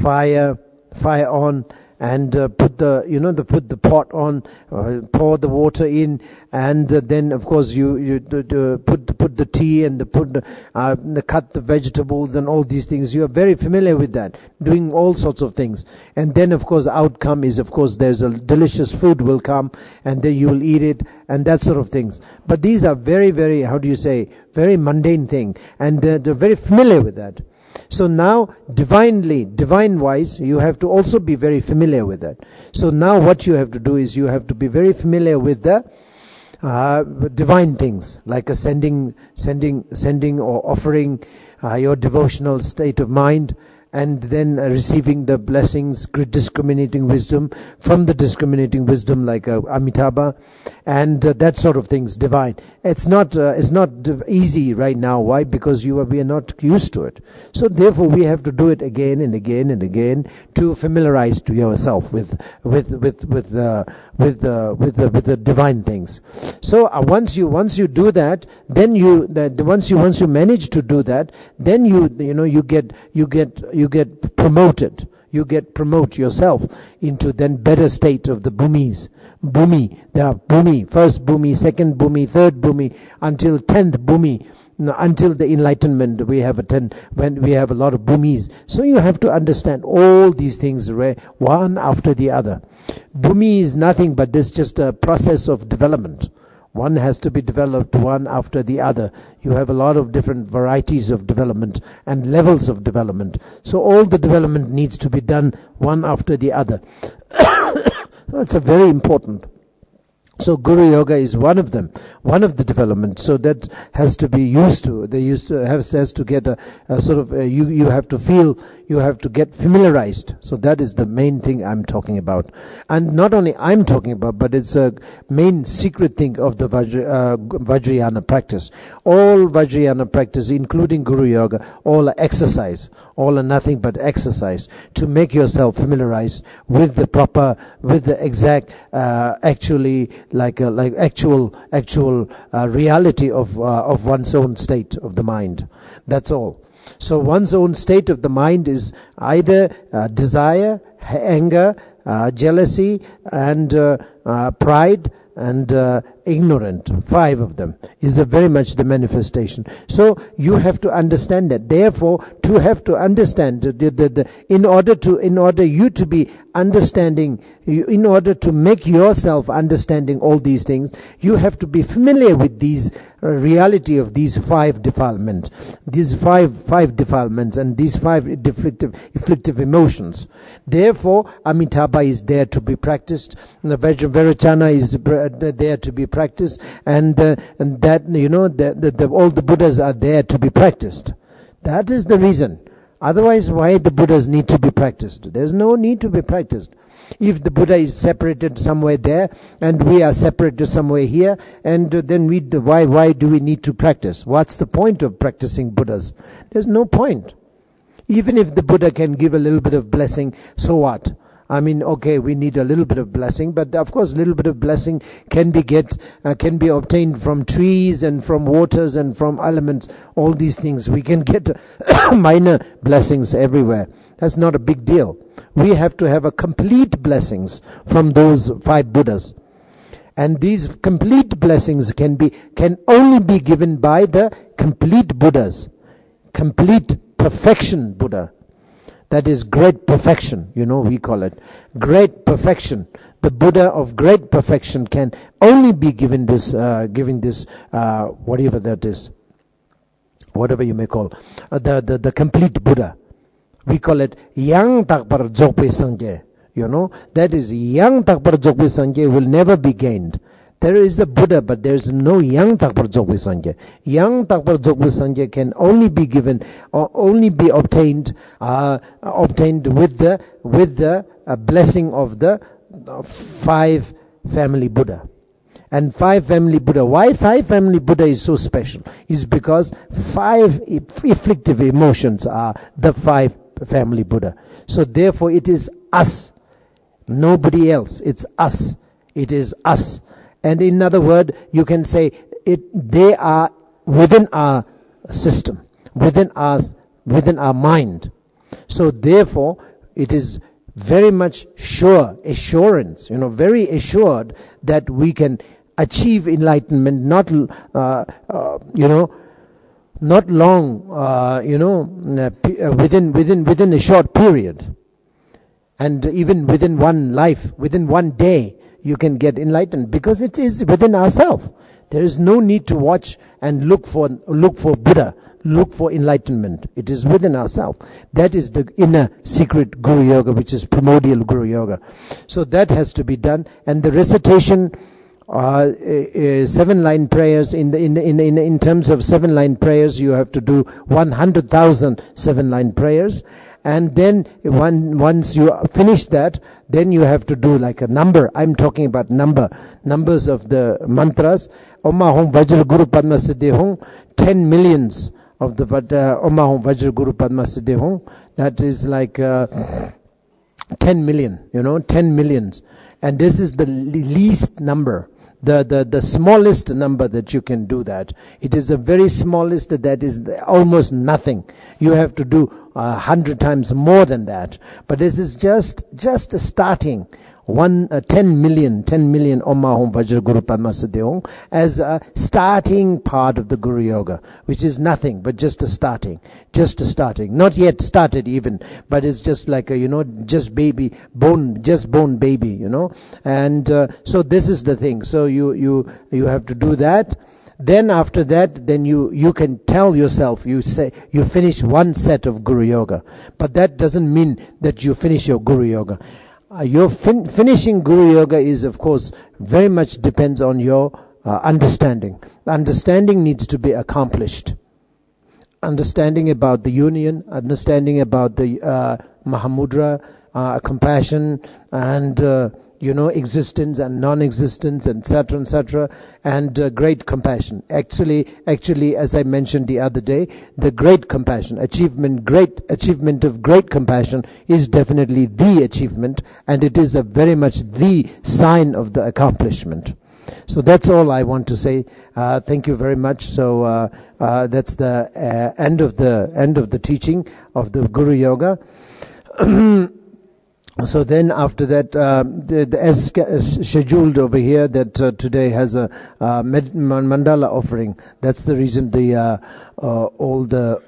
fire on, and put the pot on, pour the water in, and then of course you put the tea and cut the vegetables and all these things. You are very familiar with that, doing all sorts of things. And then of course outcome is, of course, there's a delicious food will come, and then you will eat it, and that sort of things. But these are very, very, very mundane thing, and they're very familiar with that. So now, divine-wise, you have to also be very familiar with that. So now what you have to do is you have to be very familiar with the divine things, like sending or offering your devotional state of mind, and then receiving the blessings, discriminating wisdom from the discriminating wisdom, like Amitabha, and that sort of things, divine. It's not easy right now. Why? Because we are not used to it. So therefore, we have to do it again and again and again to familiarize to yourself with the divine things. So once you do that, then once you manage to do that, then you get promoted. You promote yourself into then better state of the bhumis. Bhumi, there are bhumi, first bhumi, second bhumi, third bhumi, until 10th bhumi. Until the enlightenment, we have when we have a lot of bhumis. So you have to understand all these things one after the other. Bhumi is nothing but this just a process of development. One has to be developed one after the other. You have a lot of different varieties of development and levels of development. So all the development needs to be done one after the other. That's a very important. So GuruYoga is one of them, one of the development. So that has to be used to. Has to get a sort of you have to feel, you have to get familiarized. So that is the main thing I'm talking about. And not only I'm talking about, but it's a main secret thing of the Vajrayana practice. All Vajrayana practice, including GuruYoga, all are exercise. All are nothing but exercise to make yourself familiarized with the exact, actually like actual reality of one's own state of the mind. That's all. So one's own state of the mind is either desire, anger, jealousy, and pride, and ignorant. 5 of them is very much the manifestation. So you have to understand that. Therefore, to have to understand in order you to be understanding, in order to make yourself understanding all these things, you have to be familiar with these reality of these 5 defilements, these five defilements, and these 5 afflictive emotions. Therefore, Amitabha is there to be practiced. The Vajrayana is there to be practiced, and that all the Buddhas are there to be practiced. That is the reason. Otherwise, why the Buddhas need to be practiced? There's no need to be practiced. If the Buddha is separated somewhere there, and we are separated somewhere here, and then why do we need to practice? What's the point of practicing Buddhas? There's no point. Even if the Buddha can give a little bit of blessing, so what? I mean, okay, we need a little bit of blessing, but of course, a little bit of blessing can be obtained from trees and from waters and from elements. All these things we can get minor blessings everywhere. That's not a big deal. We have to have a complete blessings from those 5 Buddhas, and these complete blessings can only be given by the complete Buddhas, complete perfection Buddha. That is great perfection, we call it great perfection. The Buddha of great perfection can only be given this, whatever that is, whatever you may call, the complete Buddha. We call it Yang Takpar Dzogpe Sangye. That is Yang Takpar Dzogpe Sangye will never be gained. There is a Buddha, but there is no Yang Takpar Dzogpe Sangye. Yang Takpar Dzogpe Sangye can only be given, or only be obtained with the blessing of the 5 family Buddha. And 5 family Buddha. Why 5 family Buddha is so special? Is because 5 afflictive emotions are the 5 family Buddha. So therefore it is us, nobody else. It's us. It is us. And in other words, you can say they are within our system, within our mind. So therefore, it is very much assurance, very assured that we can achieve enlightenment, not long, within a short period, and even within one life, within one day. You can get enlightened because it is within ourselves. There is no need to watch and look for Buddha, look for enlightenment. It is within ourselves. That is the inner secret GuruYoga, which is primordial GuruYoga. So that has to be done, and the recitation, 7-line prayers. In terms of 7-line prayers, you have to do 100,000 7-line prayers. And then once you finish that, then you have to do like a number. I'm talking about numbers of the mantras. Om Ahom Vajra Guru Padma Siddhi Hong, 10 millions of the Om Ahom Vajra Guru Padma Siddhi Hong. That is like 10 million, 10 millions. And this is the least number. The smallest number that you can do that. It is the very smallest, that is almost nothing. You have to do 100 times more than that. But this is just a starting. 10 million Om Ahom Vajra Guru Padma Siddhi Hong as a starting part of the GuruYoga, which is nothing but just a starting. Not yet started even, but it's just like a, just born baby, and so this is the thing. So you have to do that. Then after that, then you can tell yourself, you say you finish one set of GuruYoga, but that doesn't mean that you finish your GuruYoga. Your finishing GuruYoga is, of course, very much depends on your understanding. Understanding needs to be accomplished. Understanding about the union, understanding about the Mahamudra, compassion, and existence and non-existence, etc., and great compassion. Actually, as I mentioned the other day, the great compassion, great achievement of great compassion is definitely the achievement, and it is very much the sign of the accomplishment. So that's all I want to say. Thank you very much. So that's the end of the teaching of the Guru Yoga. So then after that, as scheduled over here, that today has a mandala offering. That's the reason all the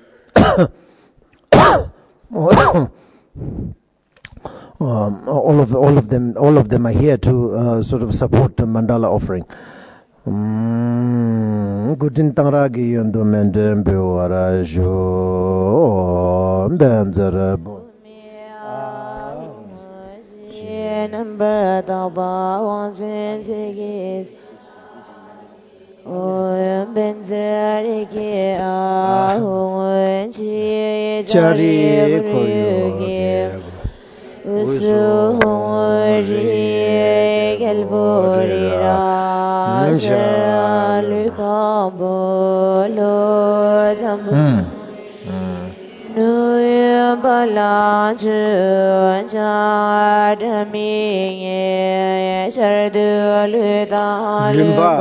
all of them are here to sort of support the mandala offering. Gudin tangragi yondo mendem bewara jo benzer number the bones in the oh benzer ke ah chari koyo usu hori galbori rajalu pabolo jam nuya balaj jadami sardulu dalba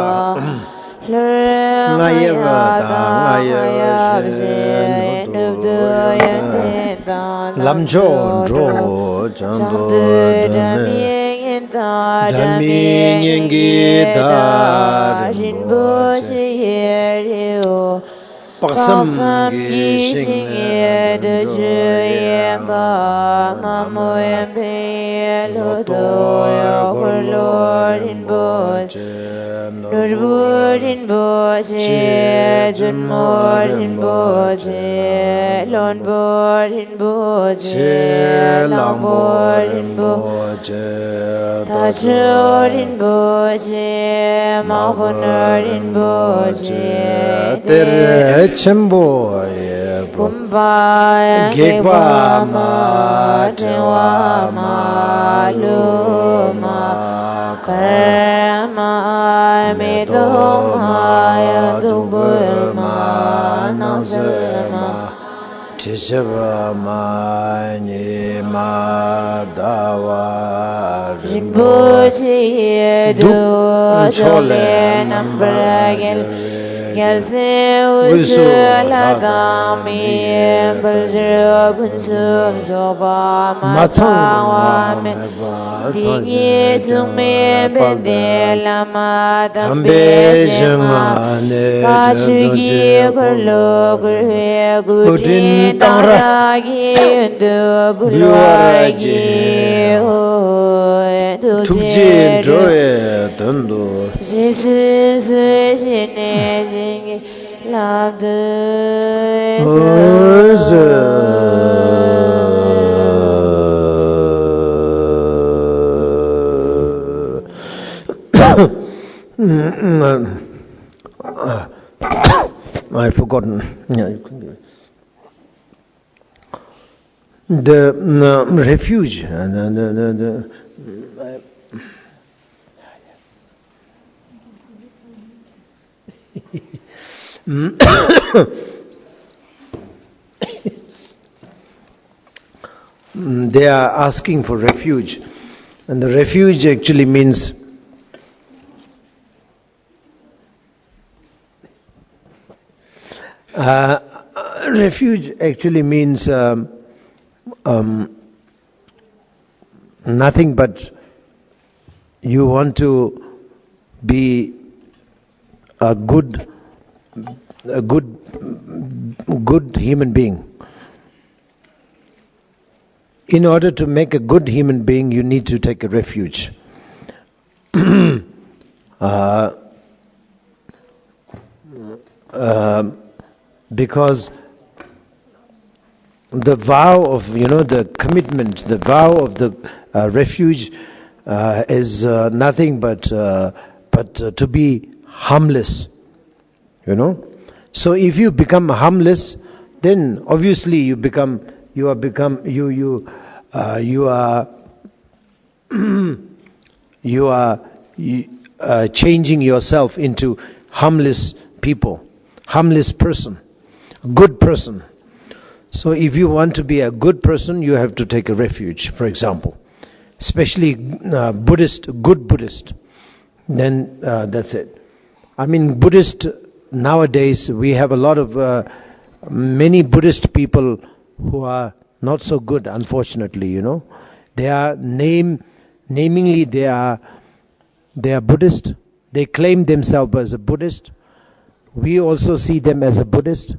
Lamjon dro jando dami yengi dar jinbo shiriu pasam gi shinge de juyamba mamoyambe lodo yorlorin boje Nurburin boje junmorin boje lonborin boje lamborin boje tajorin boje mahonorin boje tere chemboye pumbaya gegwa ma tewa ma luma karma medomaya dubma nazama tijaba mani madawa rimbochi do chole nambragel gelse usulagami balzro bunsum zoba matawame dingi sume bedela madambe jemane kashugi perlo gurhe gudin taragi do bulwagi tujin joye dando Jesus shine jingi labde I've forgotten. Yeah, you can do it. The refuge. They are asking for refuge, and the refuge actually means nothing but you want to be a good human being. In order to make a good human being, you need to take a refuge. Because the vow of, the commitment, the vow of the refuge is nothing but to be harmless. So if you become harmless, then obviously you are changing yourself into harmless people, harmless person, good person. So if you want to be a good person, you have to take a refuge, for example. Especially good Buddhist. then that's it. I mean, Buddhist nowadays, we have a lot of many Buddhist people who are not so good, unfortunately. They are namingly they are Buddhist. They claim themselves as a Buddhist. We also see them as a Buddhist,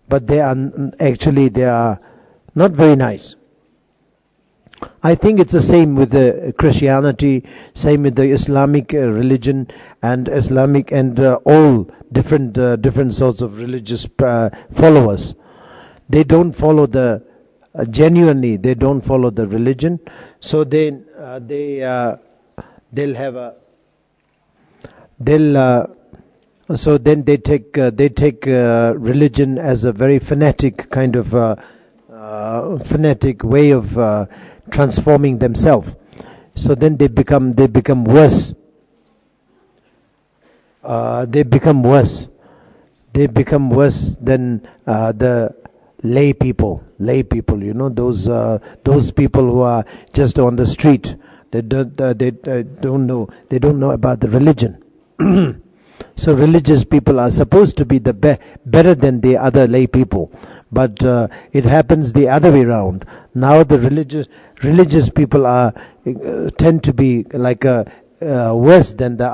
but they are not very nice. I think it's the same with the Christianity, same with the Islamic religion and Islamic and all different sorts of religious followers. They don't follow the genuinely. They don't follow the religion, so they'll have a so then they take religion as a very fanatic kind of fanatic way of transforming themselves. So then they become worse. They become worse than the lay people. Those people who are just on the street. They don't know about the religion. So religious people are supposed to be better than the other lay people, but it happens the other way around. Now the religious people tend to be like worse than the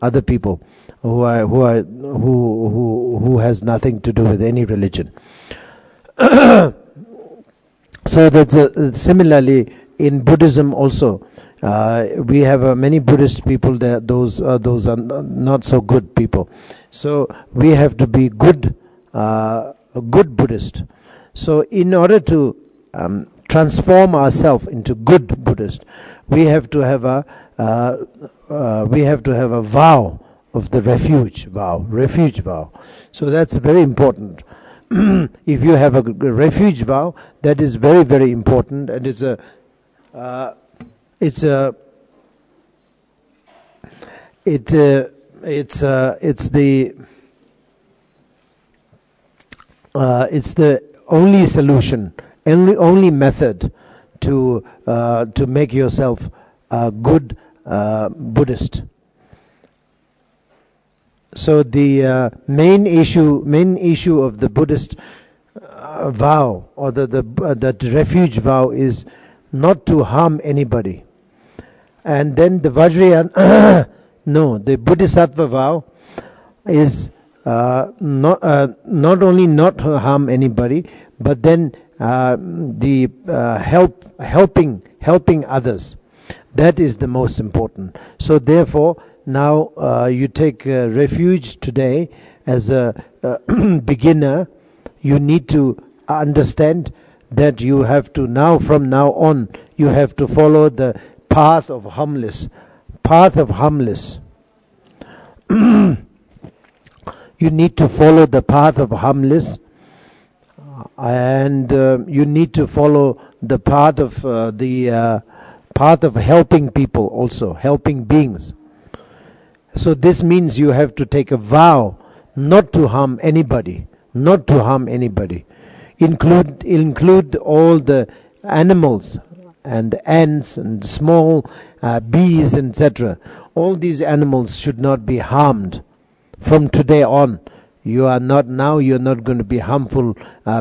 other people who has nothing to do with any religion. So that's similarly in Buddhism also. We have many Buddhist people there. Those are not so good people. So we have to be good Buddhist. So in order to transform ourselves into good Buddhist, we have to have a vow of the refuge vow. So that's very important. If you have a refuge vow, that is very, very important, and it's the only solution, only method to make yourself a good Buddhist. So the main issue of the Buddhist vow, or that refuge vow, is not to harm anybody. And then the Vajrayana, the Bodhisattva vow is not only not to harm anybody, but then the helping others. That is the most important. So therefore, now you take refuge today as a beginner. You need to understand that you have to from now on, you have to follow the path of harmless. You need to follow the path of harmless, and you need to follow the path of helping people, also helping beings. So this means you have to take a vow not to harm anybody. Include all the animals and the ants and small bees, etc. All these animals should not be harmed. From today on, you're not going to be harmful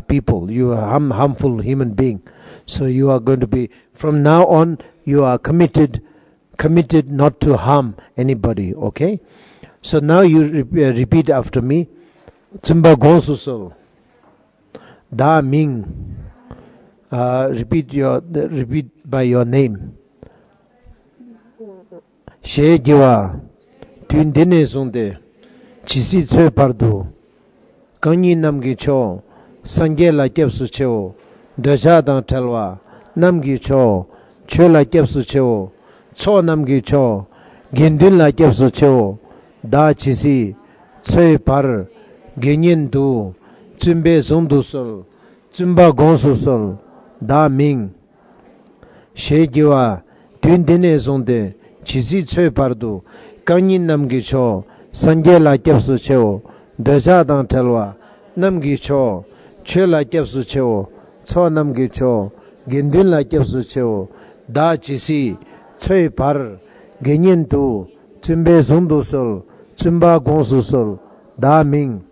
people. You are harmful human being. So you are going to be, from now on, you are committed not to harm anybody. Okay? So now you repeat after me. Tsumba Gonsusol. Da Ming. Repeat by your name. She Giwa. Twindene Sonde. Chisi Tse Pardu. Kanyi Namgi Cho. Sangye La Kepsu Cho. Daja Dan Telwa. Namgi Cho. Cho La Kepsu Cho. Cho Namgi Cho. Gendun La Kepsu Cho. Da Chisi Tse Par. Genyen Du. Tsumbe Zondu Sol. Tsumba Gonsu Sol. Da Ming. She Giwa. Twindene Sonde. Chisi Tse Pardu. Kanyi Namgi Cho. Sangye La Kepsu Cho. Daja Dan Telwa. Namgi Cho. Cho La Kepsu Cho. Cho Namgi Cho. Gendun La Kepsu Cho. da chisi choi par genyen tu chimbe zondu sol chimba gonsu sol da ming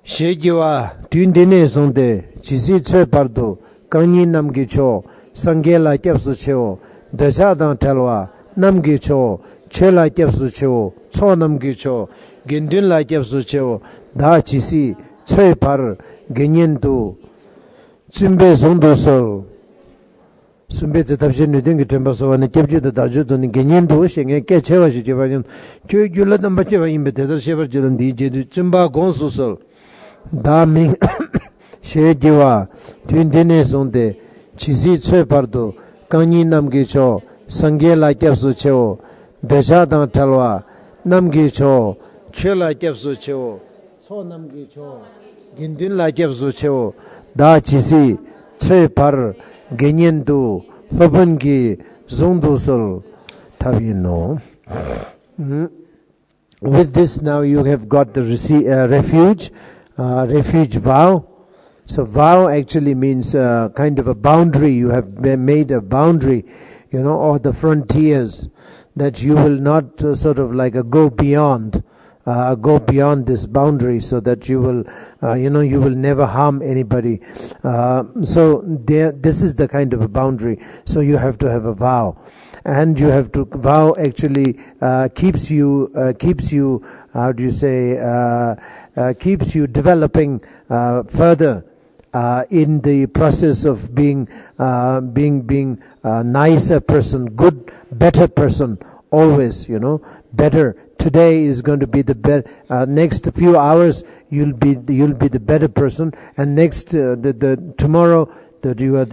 shegiwa tundene zonde chisi choi par do kanyi namgi cho sangela kyapsu cheo dasha dang talwa namgi cho chela kyapsu cheo cho namgi cho gendun la kyapsu cheo da chisi choi par genyen tu chimbe zondu sol sumbe tabshin nudin ki temba so wane kyapju da daju to ni genyen tu shenge ke chewa shi jeba yin kyo gyula damba chewa imbe tedar shebar jidan di jedu chimba gonsu sol da ming she jiwa tun dine sonde chisi chwe pardo kanyi namgi cho sangye la kyapsu cheo besha dang talwa namgi cho che la kyapsu cheo so namgi cho gindin la kyapsu cheo da chisi chwe par genyen tu faban ki zondu sol tabi no. With this now you have got the refuge vow. So vow actually means kind of a boundary. You have made a boundary, or the frontiers, that you will not sort of like go beyond this boundary, so that you will you will never harm anybody. So this is the kind of a boundary. So you have to have a vow, and you have to vow actually keeps you how do you say keeps you developing further in the process of being a nicer person, good, better person, always, better. Today is going to be the better. Next few hours you'll be the better person, and next the tomorrow that you are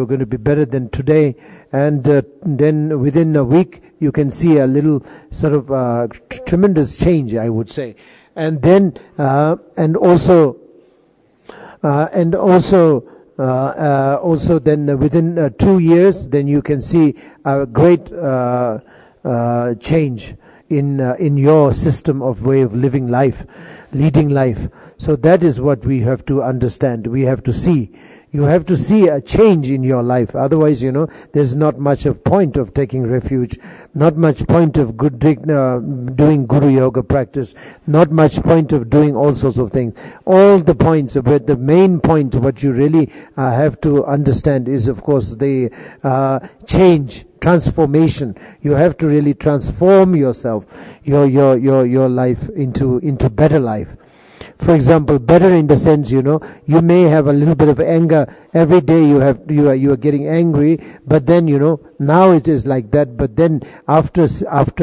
going to be better than today, and then within a week you can see a little sort of tremendous change, I would say, and then also then within 2 years, then you can see a great change in your system of way of living life, leading life. So that is what we have to understand. We have to see. You have to see a change in your life. Otherwise, there's not much of point of taking refuge, not much point of doing Guru Yoga practice, not much point of doing all sorts of things. All the points, but the main point, what you really have to understand is, of course, the change, transformation. You have to really transform yourself, your life into better life. For example, better in the sense, you may have a little bit of anger. Every day you are getting angry, but then, now it is like that. But then after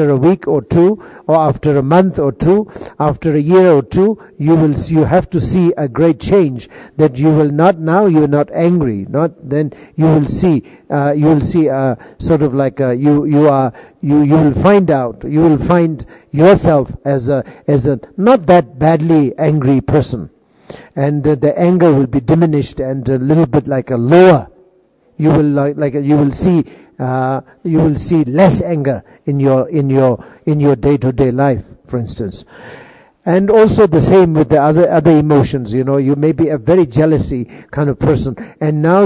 a week or two, or after a month or two, after a year or two, you have to see a great change, that you will not, now you are not angry, then you will see sort of like you will find yourself as a not that badly angry person, and the anger will be diminished and a little bit like a lower. You will see less anger in your day-to-day life, for instance. And also the same with the other emotions. You may be a very jealousy kind of person, and now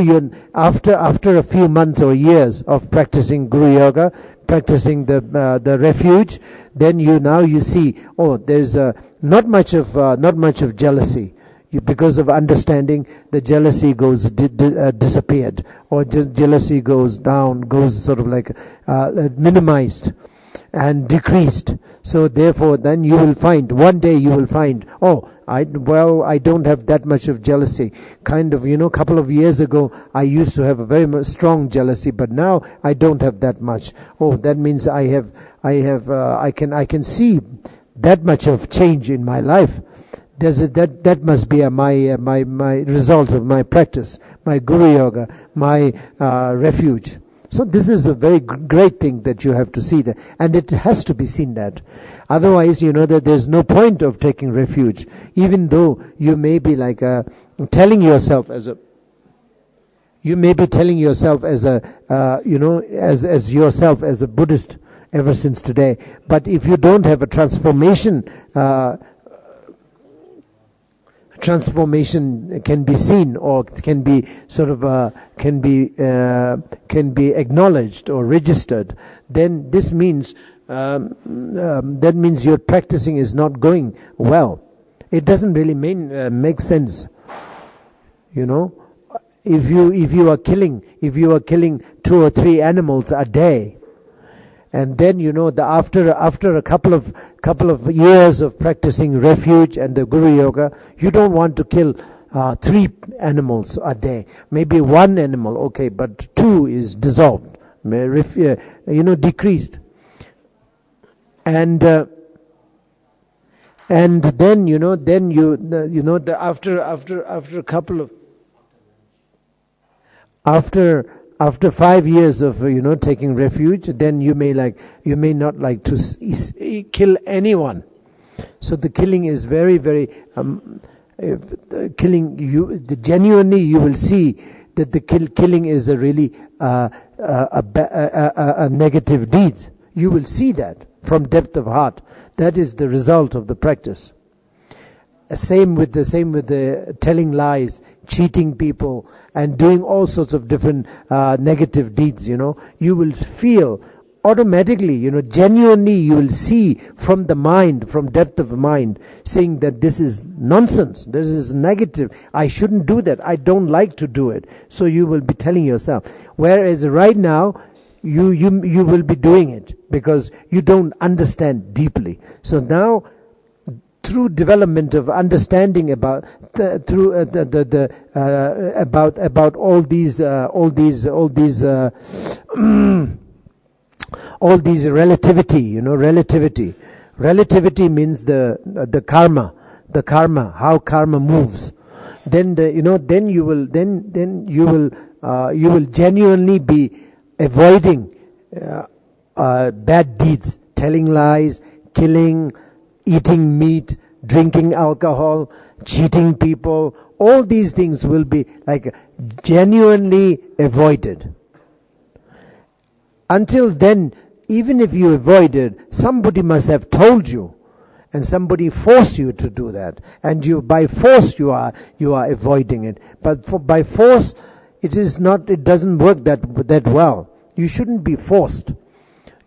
after a few months or years of practicing Guru Yoga, practicing the refuge, then you see, there's not much of jealousy. Because of understanding, the jealousy goes disappeared, or jealousy goes down, goes sort of like minimized and decreased. So therefore, then one day you will find, I don't have that much of jealousy. Kind of, a couple of years ago, I used to have a very strong jealousy, but now I don't have that much. That means I can see that much of change in my life. That must be my result of my practice, my Guru Yoga, my refuge. So this is a very great thing that you have to see that, and it has to be seen that. Otherwise, that there's no point of taking refuge, even though you may be like telling yourself as a Buddhist ever since today. But if you don't have a transformation transformation can be seen, or can be sort of can be acknowledged or registered, then this means that means your practicing is not going well. It doesn't really make sense. If you are killing 2 or 3 animals a day, and then after a couple of years of practicing refuge and the GuruYoga, you don't want to kill 3 animals a day. Maybe 1 animal, okay, but 2 is dissolved, decreased. And then after a couple of after 5 years of taking refuge, then you may not like to kill anyone. So the killing is very, very genuinely you will see that the killing is a really a negative deed. You will see that from depth of heart. That is the result of the practice. Same with the telling lies, cheating people, and doing all sorts of different negative deeds. You will feel automatically, genuinely, you will see from the mind, from depth of mind, saying that this is nonsense, this is negative, I shouldn't do that, I don't like to do it. So you will be telling yourself. Whereas right now, you will be doing it because you don't understand deeply. So now, through development of understanding about about all these relativity, relativity means the karma, how karma moves. Then you will genuinely be avoiding bad deeds, telling lies, killing, eating meat, drinking alcohol, cheating people. All these things will be like genuinely avoided. Until then, even if you avoided, somebody must have told you, and somebody forced you to do that, and by force you are avoiding it. But by force, it doesn't work that well. You shouldn't be forced.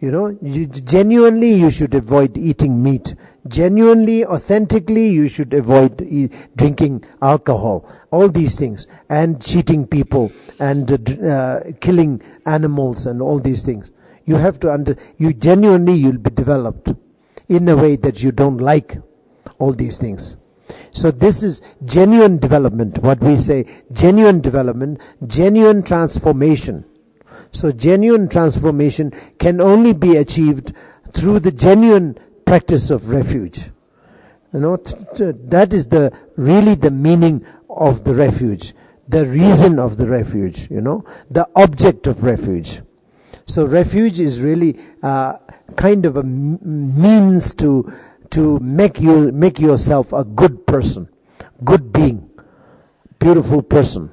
Genuinely you should avoid eating meat. Genuinely, authentically, you should avoid drinking alcohol. All these things. And cheating people and killing animals and all these things. You have to you'll be developed in a way that you don't like all these things. So this is genuine development. What we say, genuine development, genuine transformation. So genuine transformation can only be achieved through the genuine practice of refuge. That is really the meaning of the refuge, the reason of the refuge, the object of refuge. So refuge is really kind of a means to make yourself a good person, good being, beautiful person.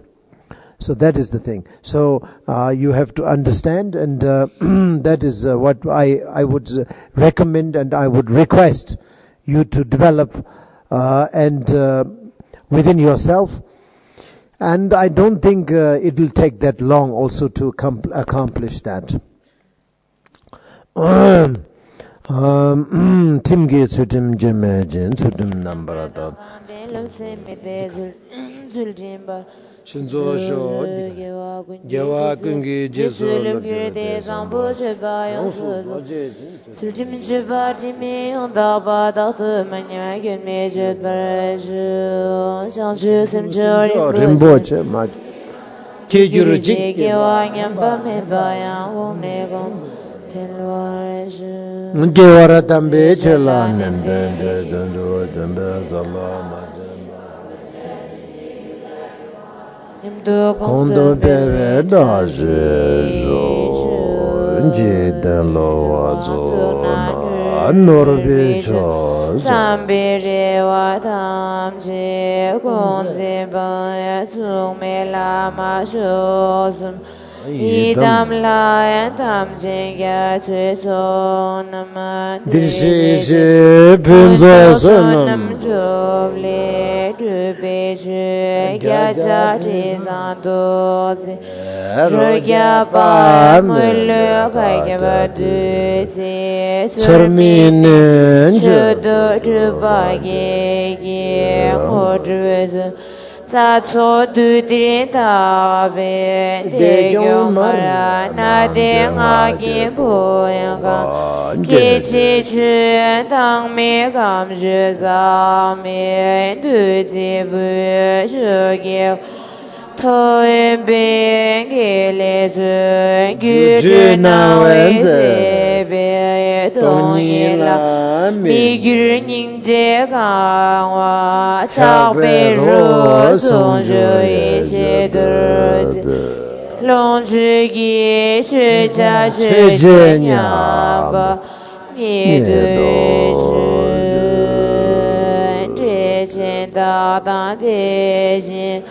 So that is the thing. So you have to understand, and that is what I would recommend, and I would request you to develop and within yourself. And I don't think it will take that long also to accomplish that. Timge sudim jemejin sudim nambarada. Shinzo sho Gyawa kungi jesu lukirete sambo cheba yonsu Suljim cheba timi ondaba daktu manya gyunme jet baraju Shanchu simcho rimboche ma Kegyuru jik Gyawa nyamba medba yang womne gom Pelwaraju Gyawara tambe chela nende Dendo dambe zalama Kondo peve da jejo Nji den lo wazo na norbi cho Sambi rewa tamji Konzi baya sume lama shosum idam layantam jengya tueso namade dirsheshe punzo sonam joble dubeje gyaja tizandoze rogya pa mulo kagabaduse charminen chodo dubage ge kodreze Satso du dirita be de gyomara na de ngagi boyanga kichi chu dang me gam je za me du ji bu je ge toi be ge le zu gu ju na we ze be dong yi la mi gu ning je ga wa cha be ru song je yi che de long zhi yi shi jia shi jie nya ba ni de shi zhe xian da da de xin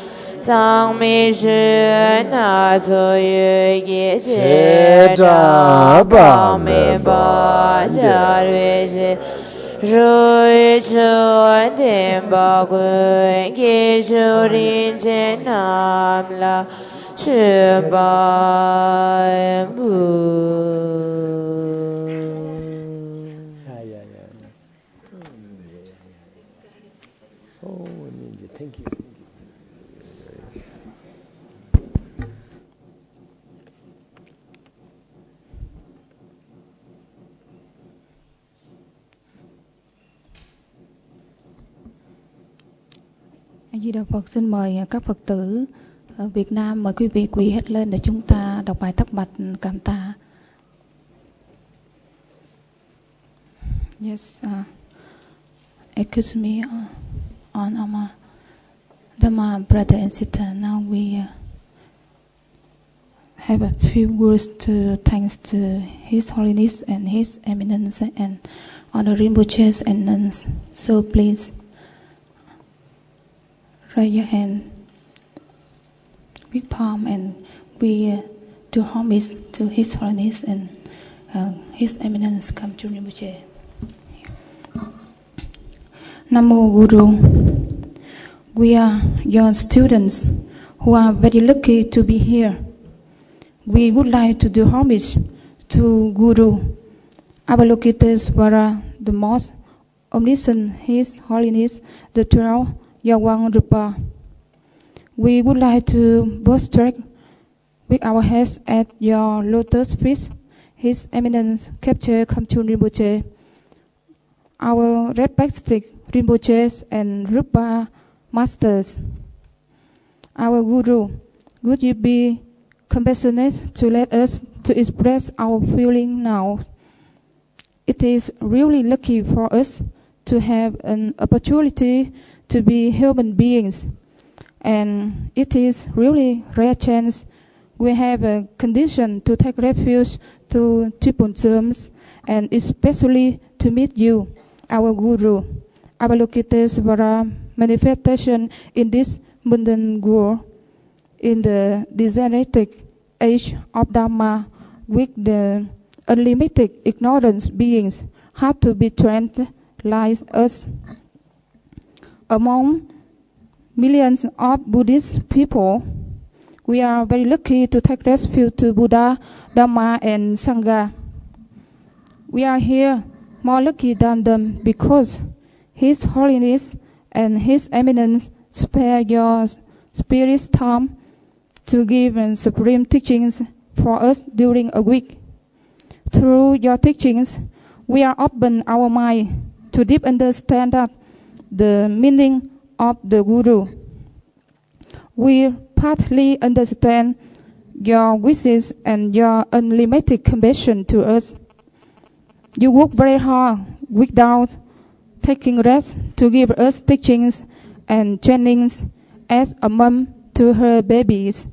Zang mi shi na zu yu yi xie zha ba mi ba xia rui xi Ru yu chu din ba gui ki shu rin chen nam la shi ba bu Thank you. Di Đà Phật, xin mời các Phật tử ở Việt Nam, mời quý vị quỳ hết lên để chúng ta đọc bài thất bạch cảm tạ. Yes, excuse me, on our Dhamma brother and sister. Now we have a few words to thanks to His Holiness and His Eminence and other Rinpoches and nuns. So please raise your hand with palm and we do homage to His Holiness and His Eminence Kamchu Rinpoche. Namo Guru. We are your students who are very lucky to be here. We would like to do homage to Guru Avalokitesvara, the most omniscient His Holiness, the 12th Gyalwang Drukpa. We would like to prostrate with our heads at your lotus feet, His Eminence Kapche Kamchu Rinpoche, our respected Rinpoches and Drukpa Masters. Our Guru, would you be compassionate to let us to express our feeling now? It is really lucky for us to have an opportunity to be human beings, and it is really rare chance we have a condition to take refuge to triple germs, and especially to meet you, our Guru, Avalokitesvara manifestation in this mundane world, in the degenerated age of Dhamma, with the unlimited ignorance beings have to be trained like us. Among millions of Buddhist people, we are very lucky to take refuge to Buddha, Dhamma and Sangha. We are here more lucky than them because His Holiness and His Eminence spare your spirit's time to give supreme teachings for us during a week. Through your teachings, we are open our mind to deep understand that the meaning of the Guru. We partly understand your wishes and your unlimited compassion to us. You work very hard without taking rest to give us teachings and trainings as a mom to her babies.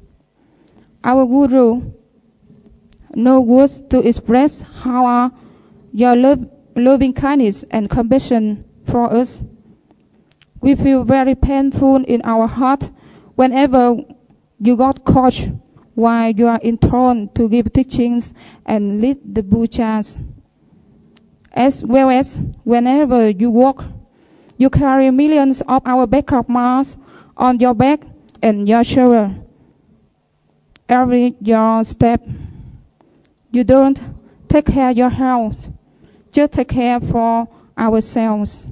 Our Guru knows words to express how your loving kindness and compassion for us. We feel very painful in our heart whenever you got caught while you are enthroned to give teachings and lead the pujas. As well as whenever you walk, you carry millions of our backup mass on your back and your shoulder. Every your step, you don't take care of your health, just take care for ourselves.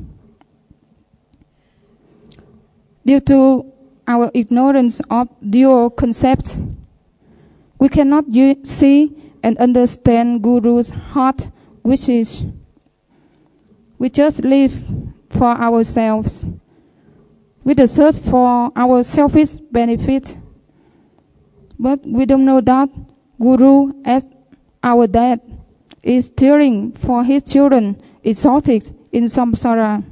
Due to our ignorance of dual concepts, we cannot see and understand Guru's heart wishes. We just live for ourselves, with the search for our selfish benefit. But we don't know that Guru, as our dad, is steering for his children exalted in samsara.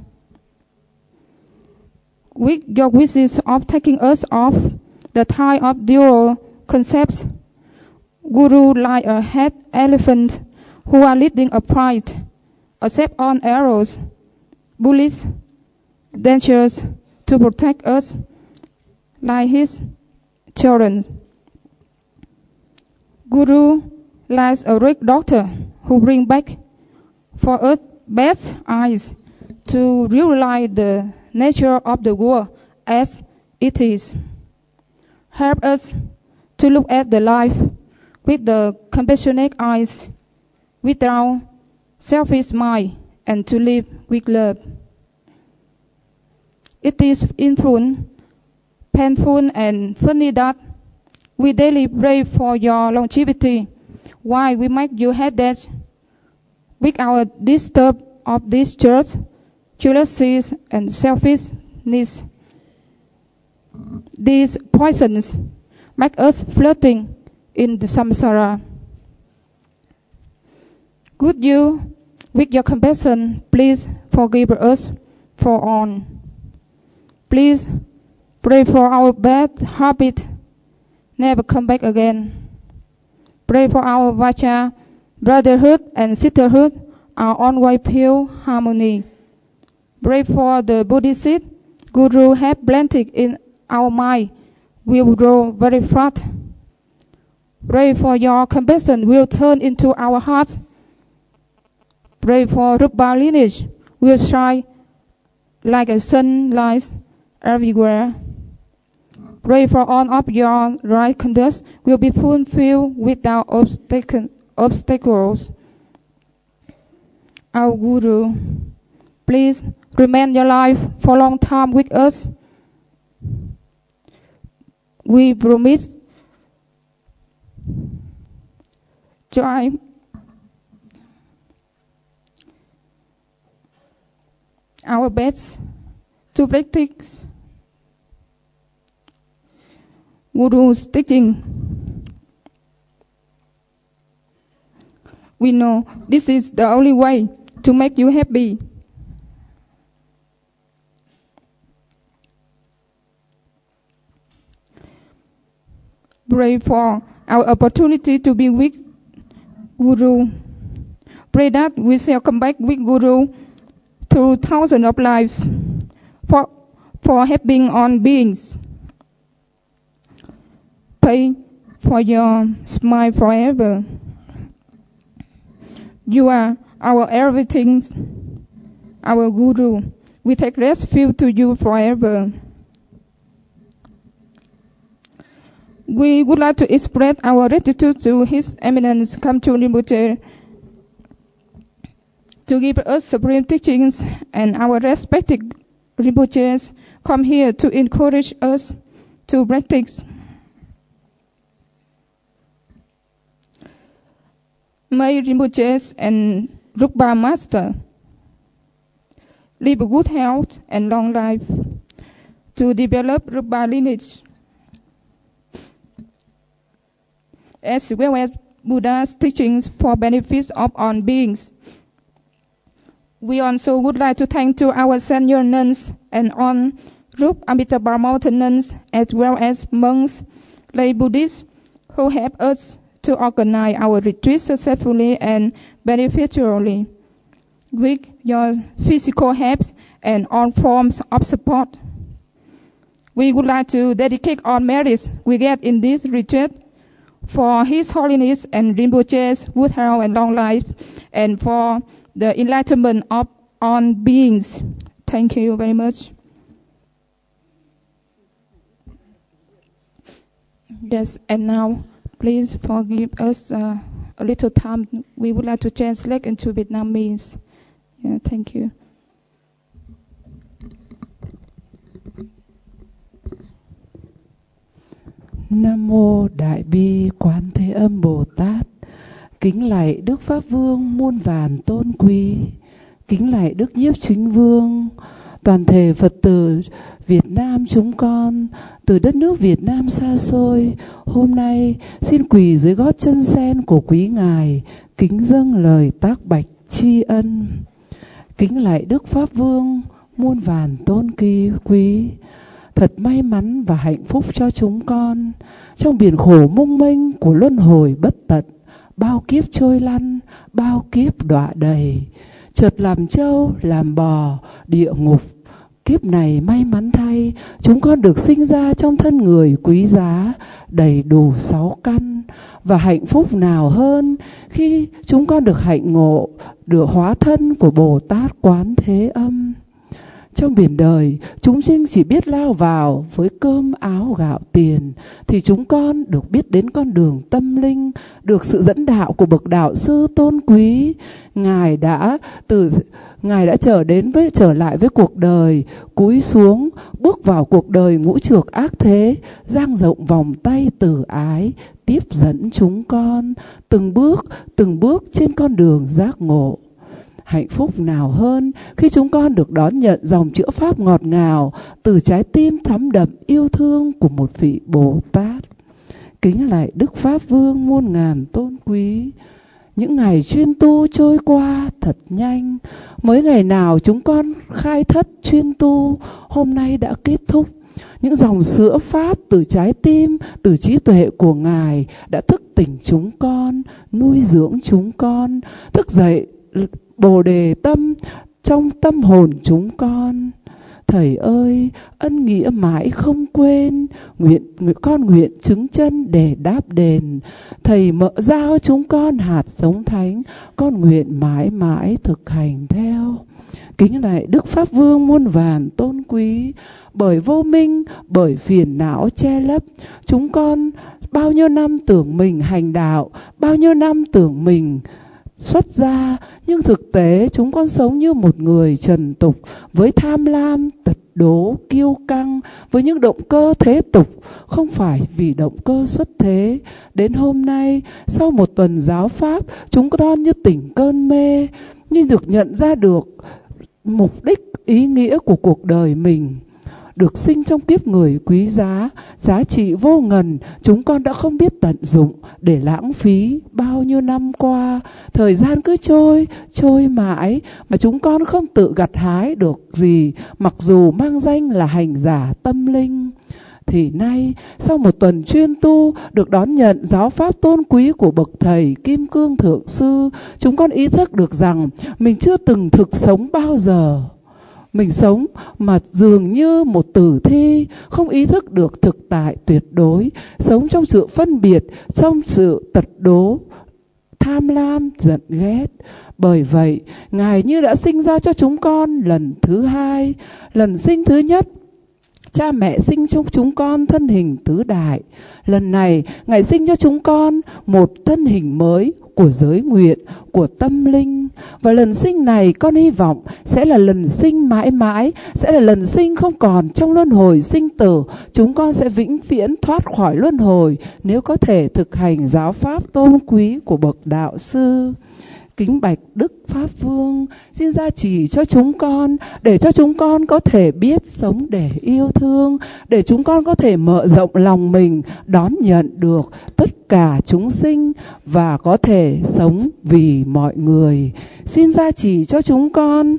With your wishes of taking us off the tie of dual concepts, Guru, like a head elephant who are leading a pride, accept on arrows, bullies, dangers to protect us like his children. Guru, like a rich doctor who bring back for us best eyes to realize the nature of the world as it is. Help us to look at the life with the compassionate eyes, without selfish mind, and to live with love. It is painful and funny that we daily pray for your longevity, while we make you headache with our disturb of this church, jealousies and selfishness. These poisons make us floating in the samsara. Could you, with your compassion, please forgive us for all. Please pray for our bad habit never come back again. Pray for our vacha brotherhood and sisterhood, our onward pure harmony. Pray for the Buddhist Guru have planted in our mind will grow very flat. Pray for your compassion will turn into our hearts. Pray for Drukpa lineage will shine like a sunlight everywhere. Pray for all of your right conduct will be fulfilled without obstacles. Our Guru, please remain your life for a long time with us. We promise try our best to practice Guru's teaching. We know this is the only way to make you happy. Pray for our opportunity to be with Guru. Pray that we shall come back with Guru through thousands of lives for helping on beings. Pray for your smile forever. You are our everything, our Guru. We take refuge to you forever. We would like to express our gratitude to His Eminence Kamchu Rinpoche to give us supreme teachings, and our respected Rinpoches come here to encourage us to practice. May Rinpoches and Drukpa Master live a good health and long life to develop Drukpa lineage, as well as Buddha's teachings for benefits of all beings. We also would like to thank to our senior nuns and on group Amitabha mountain nuns, as well as monks, lay Buddhists, who help us to organize our retreat successfully and beneficially with your physical help and all forms of support. We would like to dedicate all merits we get in this retreat for His Holiness and Rinpoche's good health and long life, and for the enlightenment of all beings. Thank you very much. Yes, and now please forgive us a little time. We would like to translate into Vietnamese. Yeah, thank you. Nam mô Đại bi Quán Thế Âm Bồ Tát. Kính lạy Đức Pháp Vương muôn vàn tôn quý. Kính lạy Đức Nhiếp Chính Vương, toàn thể Phật tử Việt Nam chúng con từ đất nước Việt Nam xa xôi, hôm nay xin quỳ dưới gót chân sen của quý ngài, kính dâng lời tác bạch tri ân. Kính lạy Đức Pháp Vương muôn vàn tôn quý. Thật may mắn và hạnh phúc cho chúng con trong biển khổ mông mênh của luân hồi bất tận, bao kiếp trôi lăn, bao kiếp đọa đầy, chợt làm trâu làm bò địa ngục. Kiếp này may mắn thay, chúng con được sinh ra trong thân người quý giá, đầy đủ 6 căn. Và hạnh phúc nào hơn khi chúng con được hạnh ngộ, được hóa thân của Bồ Tát Quán Thế Âm. Trong biển đời, chúng sinh chỉ biết lao vào với cơm áo gạo tiền, thì chúng con được biết đến con đường tâm linh, được sự dẫn đạo của bậc đạo sư tôn quý. Ngài đã trở lại với cuộc đời, cúi xuống, bước vào cuộc đời ngũ trược ác thế, dang rộng vòng tay từ ái, tiếp dẫn chúng con từng bước trên con đường giác ngộ. Hạnh phúc nào hơn khi chúng con được đón nhận dòng chữa pháp ngọt ngào từ trái tim thấm đậm yêu thương của một vị Bồ Tát. Kính lạy Đức Pháp Vương muôn ngàn tôn quý. Những ngày chuyên tu trôi qua thật nhanh. Mới ngày nào chúng con khai thất chuyên tu, hôm nay đã kết thúc. Những dòng sữa pháp từ trái tim, từ trí tuệ của Ngài đã thức tỉnh chúng con, nuôi dưỡng chúng con, thức dậy Bồ đề tâm trong tâm hồn chúng con. Thầy ơi, ân nghĩa mãi không quên, con nguyện chứng chân để đáp đền. Thầy mợ giao chúng con hạt giống thánh, con nguyện mãi mãi thực hành theo. Kính lạy Đức Pháp Vương muôn vàn tôn quý. Bởi vô minh, bởi phiền não che lấp, chúng con bao nhiêu năm tưởng mình hành đạo, bao nhiêu năm tưởng mình xuất gia, nhưng thực tế chúng con sống như một người trần tục, với tham lam, tật đố, kiêu căng, với những động cơ thế tục, không phải vì động cơ xuất thế. Đến hôm nay, sau một tuần giáo pháp, chúng con như tỉnh cơn mê, như được nhận ra được mục đích, ý nghĩa của cuộc đời mình. Được sinh trong kiếp người quý giá, giá trị vô ngần, chúng con đã không biết tận dụng để lãng phí bao nhiêu năm qua. Thời gian cứ trôi mãi mà chúng con không tự gặt hái được gì, mặc dù mang danh là hành giả tâm linh. Thì nay, sau một tuần chuyên tu, được đón nhận giáo pháp tôn quý của bậc thầy Kim Cương Thượng Sư, chúng con ý thức được rằng mình chưa từng thực sống bao giờ. Mình sống mà dường như một tử thi, không ý thức được thực tại tuyệt đối, sống trong sự phân biệt, trong sự tật đố, tham lam, giận ghét. Bởi vậy, Ngài như đã sinh ra cho chúng con lần thứ hai. Lần sinh thứ nhất, cha mẹ sinh cho chúng con thân hình tứ đại. Lần này, Ngài sinh cho chúng con một thân hình mới của giới nguyện, của tâm linh. Và lần sinh này con hy vọng sẽ là lần sinh mãi mãi, sẽ là lần sinh không còn trong luân hồi sinh tử. Chúng con sẽ vĩnh viễn thoát khỏi luân hồi nếu có thể thực hành giáo pháp tôn quý của bậc đạo sư. Kính bạch Đức Pháp Vương, xin gia trì cho chúng con, để cho chúng con có thể biết sống để yêu thương, để chúng con có thể mở rộng lòng mình, đón nhận được tất cả chúng sinh và có thể sống vì mọi người. Xin gia trì cho chúng con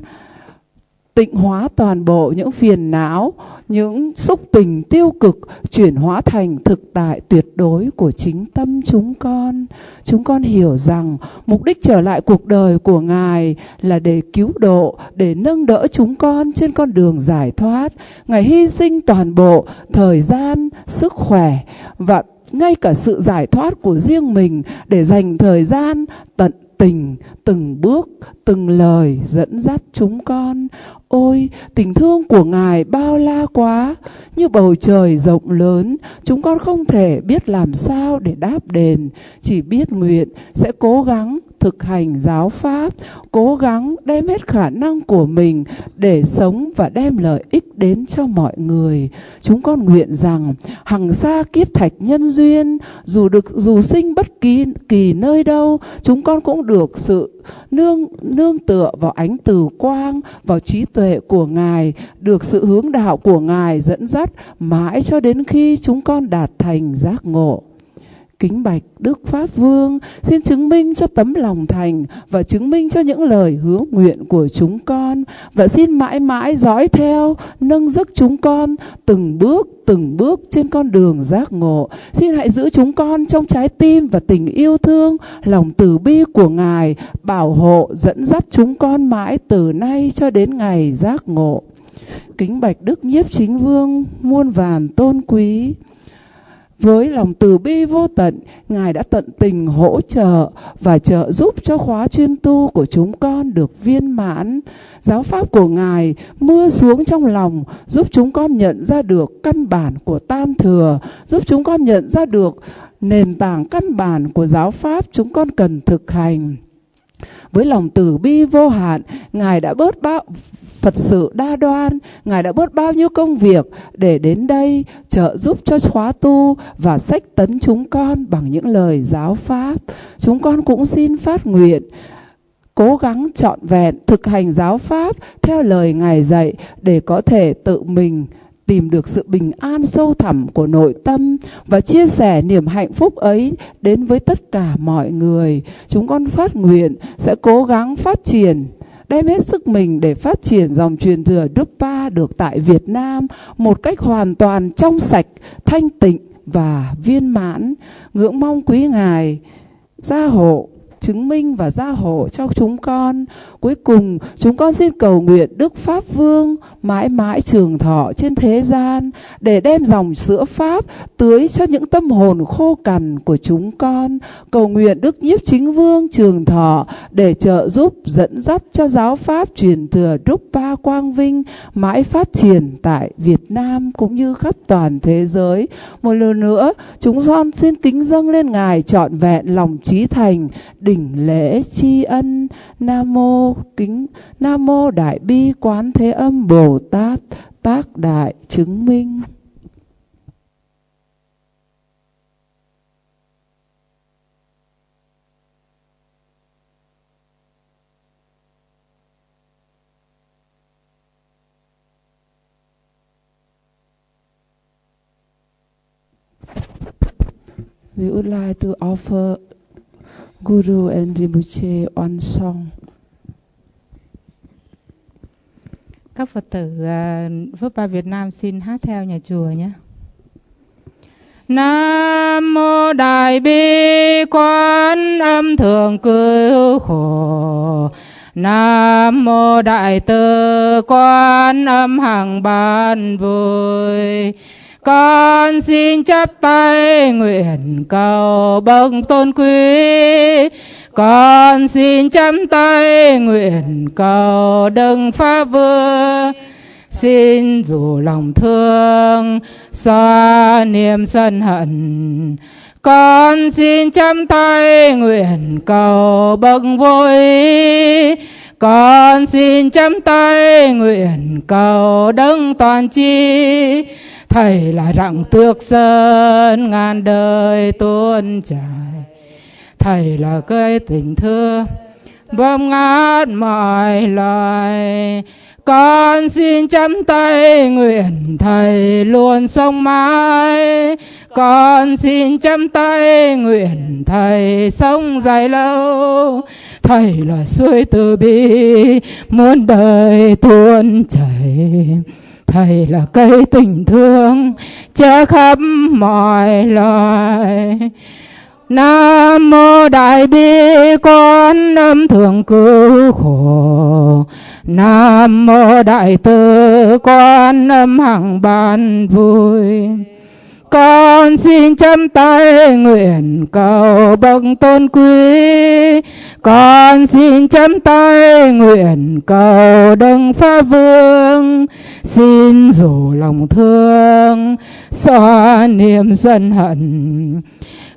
tịnh hóa toàn bộ những phiền não, những xúc tình tiêu cực, chuyển hóa thành thực tại tuyệt đối của chính tâm chúng con. Chúng con hiểu rằng mục đích trở lại cuộc đời của Ngài là để cứu độ, để nâng đỡ chúng con trên con đường giải thoát. Ngài hy sinh toàn bộ thời gian, sức khỏe và ngay cả sự giải thoát của riêng mình để dành thời gian tận tình, từng bước, từng lời dẫn dắt chúng con. Ôi, tình thương của Ngài bao la quá, như bầu trời rộng lớn, chúng con không thể biết làm sao để đáp đền, chỉ biết nguyện sẽ cố gắng thực hành giáo pháp, cố gắng đem hết khả năng của mình để sống và đem lợi ích đến cho mọi người. Chúng con nguyện rằng hằng sa kiếp thạch nhân duyên, dù sinh bất kỳ nơi đâu, chúng con cũng được sự nương tựa vào ánh từ quang, vào trí tuệ của Ngài, được sự hướng đạo của Ngài dẫn dắt mãi cho đến khi chúng con đạt thành giác ngộ. Kính bạch Đức Pháp Vương, xin chứng minh cho tấm lòng thành và chứng minh cho những lời hứa nguyện của chúng con, và xin mãi mãi dõi theo, nâng giấc chúng con từng bước trên con đường giác ngộ. Xin hãy giữ chúng con trong trái tim và tình yêu thương, lòng từ bi của Ngài, bảo hộ dẫn dắt chúng con mãi từ nay cho đến ngày giác ngộ. Kính bạch Đức Nhiếp Chính Vương muôn vàn tôn quý, với lòng từ bi vô tận, Ngài đã tận tình hỗ trợ và trợ giúp cho khóa chuyên tu của chúng con được viên mãn. Giáo pháp của Ngài mưa xuống trong lòng, giúp chúng con nhận ra được căn bản của Tam Thừa, giúp chúng con nhận ra được nền tảng căn bản của giáo pháp chúng con cần thực hành. Với lòng từ bi vô hạn, Ngài đã bớt Phật sự đa đoan, Ngài đã bớt bao nhiêu công việc để đến đây trợ giúp cho khóa tu và sách tấn chúng con bằng những lời giáo pháp. Chúng con cũng xin phát nguyện cố gắng trọn vẹn thực hành giáo pháp theo lời Ngài dạy để có thể tự mình tìm được sự bình an sâu thẳm của nội tâm và chia sẻ niềm hạnh phúc ấy đến với tất cả mọi người. Chúng con phát nguyện sẽ cố gắng phát triển, đem hết sức mình để phát triển dòng truyền thừa Drukpa được tại Việt Nam một cách hoàn toàn trong sạch, thanh tịnh và viên mãn. Ngưỡng mong quý Ngài gia hộ, chứng minh và gia hộ cho chúng con. Cuối cùng, chúng con xin cầu nguyện Đức Pháp Vương mãi mãi trường thọ trên thế gian để đem dòng sữa Pháp tưới cho những tâm hồn khô cằn của chúng con. Cầu nguyện Đức Nhiếp Chính Vương trường thọ để trợ giúp dẫn dắt cho giáo Pháp truyền thừa Drukpa quang vinh mãi phát triển tại Việt Nam cũng như khắp toàn thế giới. Một lần nữa, chúng con xin kính dâng lên Ngài trọn vẹn lòng chí thành, đỉnh lễ tri ân. Nam mô Đại Bi Quán Thế Âm Bồ Tát Tác Đại Chứng Minh. We would like to offer Guru and Rinpoche one song. Các Phật tử Drukpa Việt Nam xin hát theo nhà chùa nhé. Nam mô Đại Bi Quán Âm Thường Cứu Khổ. Nam mô Đại Từ Quán Âm Hằng Ban Vui. Con xin chắp tay nguyện cầu bậc tôn quý. Con xin chắp tay nguyện cầu Đấng Pháp Vương. Xin dù lòng thương xóa niềm sân hận. Con xin chắp tay nguyện cầu bậc vô ý. Con xin chắp tay nguyện cầu Đấng toàn tri. Thầy là rặng tước sơn ngàn đời tuôn trải. Thầy là cây tình thương bom ngát mọi loài. Con xin chắp tay nguyện Thầy luôn sống mãi. Con xin chắp tay nguyện Thầy sống dài lâu. Thầy là suối từ bi muôn đời tuôn chảy. Thầy là cây tình thương che khắp mọi loài. Nam mô Đại Bi Quán Âm Thường Cứu Khổ. Nam mô Đại Từ Quán Âm Hằng Ban Vui. con xin chắp tay nguyện cầu bậc tôn quý, con xin chắp tay nguyện cầu đấng pháp vương, xin rủ lòng thương xóa niềm sân hận.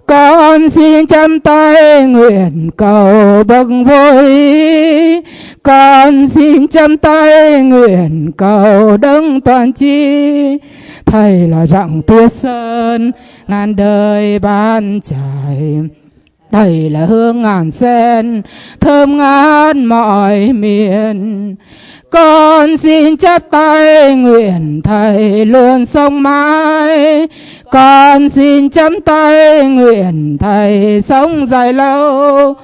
Con xin chắp tay nguyện cầu bậc vô ý, con xin chắp tay nguyện cầu đấng toàn tri. Thầy là rặng tuyết sơn ngàn đời ban trải, Thầy là hương ngàn sen thơm ngát mọi miền. Con xin chắp tay nguyện Thầy luôn sống mãi, con xin chắp tay nguyện Thầy sống dài lâu.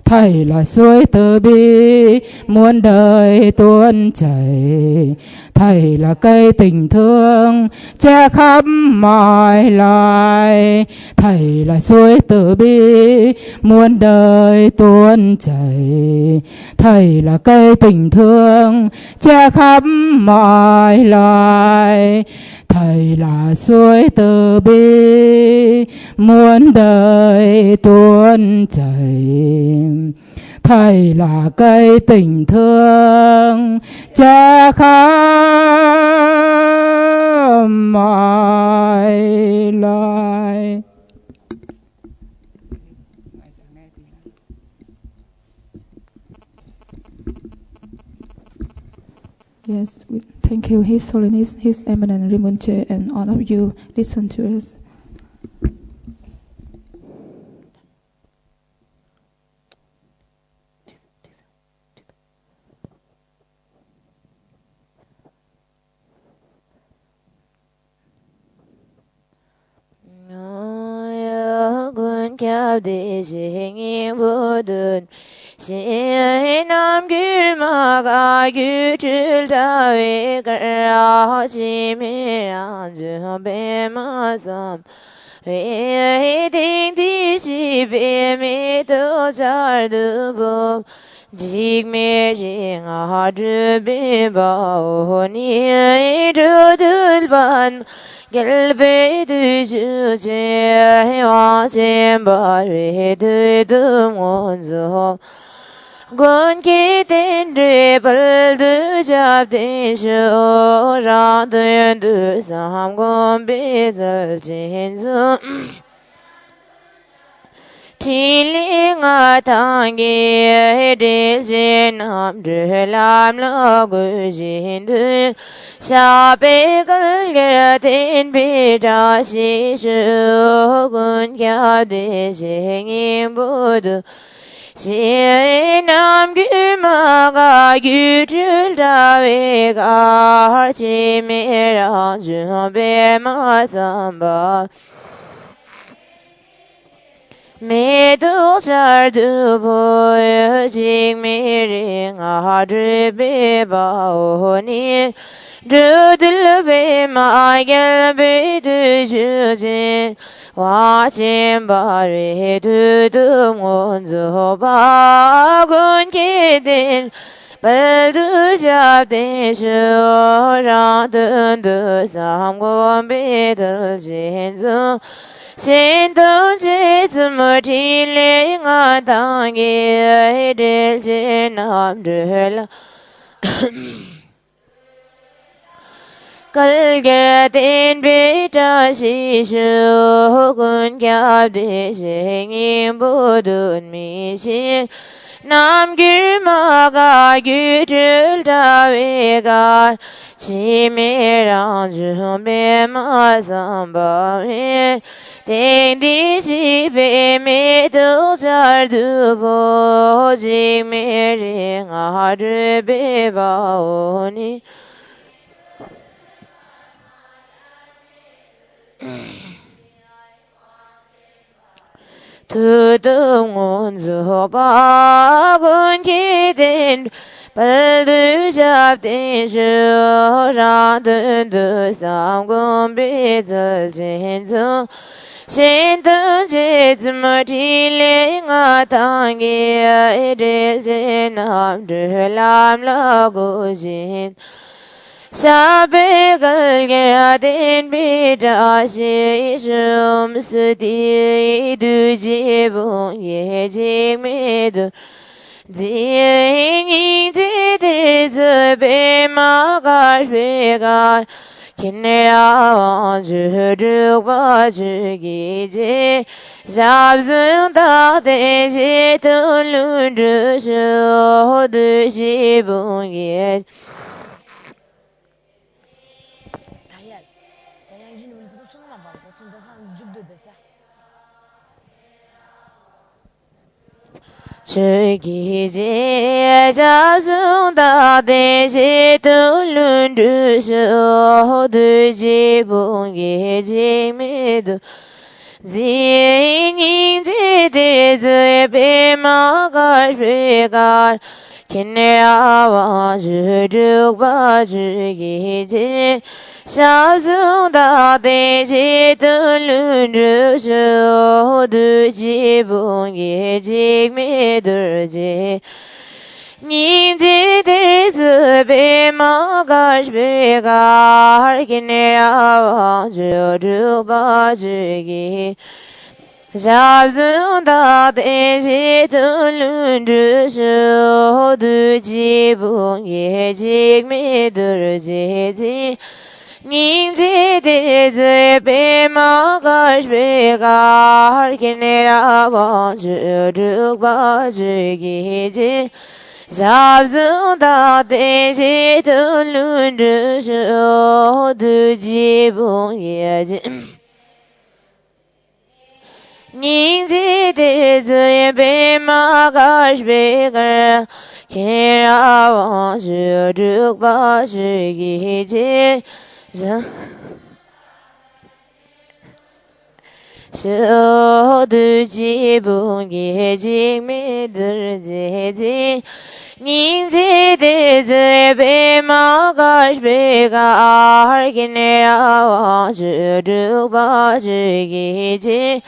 Thầy là suối từ bi muôn đời tuôn chảy, Thầy là cây tình thương che khắp mọi loài. Thầy là suối từ bi muôn đời tuôn chảy, Thầy là cây tình thương che khắp mọi loài. Thầy là suối từ bi muôn đời tuôn chảy, Thầy là cây tình thương che khắp mọi loài. Yes, we thank you, His Holiness, His Eminent Rinpoche, and all of you listen to us. Quân kéo đi sinh vô đơn, xin nam gül mà ga güçül davi kara chimiran jube masam. Ve ding di si ve mi to char du bo, jig me jing a jube ba o ni judul ban. Gelbe düzü cewa cembare düdüm onzo. Gon kiten rebel düzab dişo radın düzam gon bedel cinzo. Chiling atangi hedil jinam drelam lagu jindu. Xa bê gân ghê tên bê trà xí sư gân kéo đê xê nghiêm bố đư. Xê nam gư mà gà gư trư trà bê gà chê mê rà chư bê mà sâm bà. Mê tu char du bố chinh mê rì ngà trư bê bà ô ni. Rudul ve ma gel be du jin wa chen ba re du du mon zo ba gun ke din ba du ja de shu ra de de sam gon be de jin zo xin tu chi zum ti le nga dang ge de jin nam de la. Kal ghé tên bế trà xí sư quân kéo đế xế nghiêm bố đồn mì xí. Nam gư mà gà gư trül trà bế gà chi mê ràng chùm bế mà sâm bà mê. Tên đi xí bế mê tu char du bố chinh mê rì ngà trừ bế bà ô ni. Tu tu ngon zo ba gun ki din bal du jab din shu ra du du sam gun bi zal jin zo xin tu ji zum ti le nga tang ge de jin nam de lam la go jin. Shabe galgadin bidashi shum sudi du jibun ye jigmedu Ding tidir be magash begar Kinea juduk bajigi Jabzun da de jitulun du du jibun ye Chugije jabzun da de jitulun du du jibun ye jigmedu Zingin jidir be magash begar Kinea juduk bajigi Shabzun da de jitulun du jibun ye jigmedur je Nin jidir be magash begar Kinea juduk bajigi Shabzun da de jitulun du jibun ye jigmedur je Nin jidir be magash begar Kinea juduk bajigi je Shabzun da de jitulun du jibun ye jigmedur Nin jidir be magash begar Kinea juduk bajigi je du jibun ye jigmedur je Nin jidir be magash begar Kinea juduk bajigi je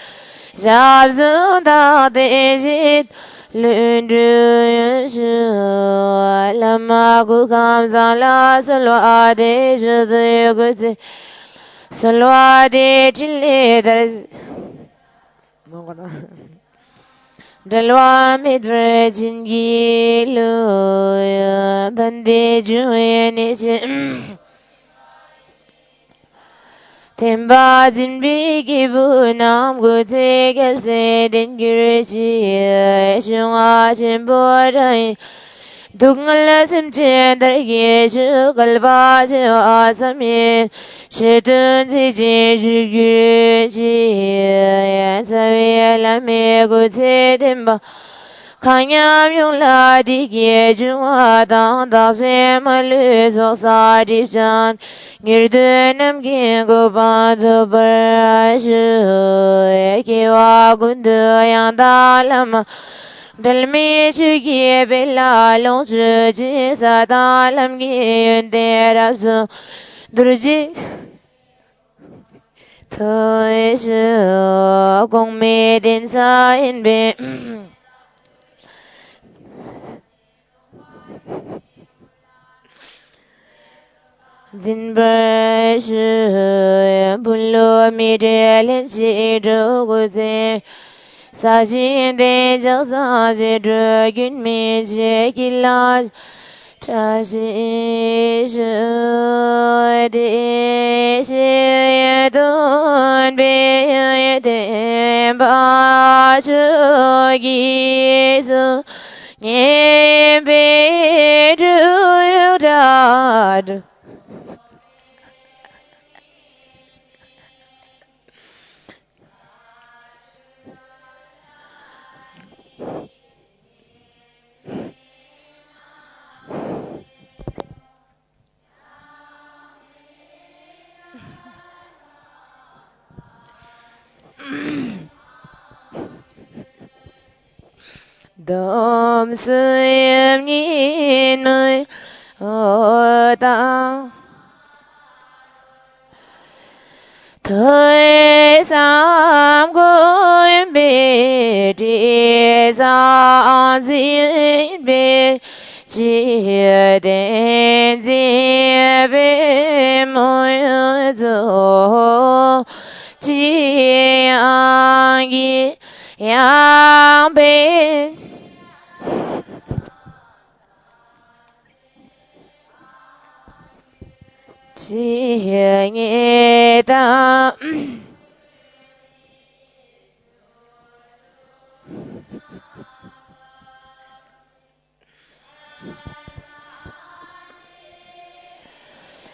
Shabzun da de jitulun lama gukam zala salwa de judu guzi salwa de chile darz dalwa midbre jingi lo bande juye ne Temba zinbi gibu nam gute gelse den gyurchi shunga chimbo rai Dungala simche dargi shukalba chiwa samye Shitun tijin shugyurchi Savi lame gute temba Kanyam yung la dikye chungwa dang dang se malu soksa dipchan Ngirdu namkin gupan tubar shu Kiwa gundu yang dalama Dalmi chuki bela long chu jisa dalam ki yunde rapsu Durji Toi shu gong me din sa in be Zinbar shu Bullo mi relin chi zhu gu Sa xin de jiao sa ji zhu gun mi ji ki la Cha shi shu de shi ye dun bi ye de ba shu gi su Nye bi zhu yu zha Dom suyam nhìn nơi ở ta thời sam có bề trí sa diễn bề chi den zi be mo zo chi yang yi yang be chi ye da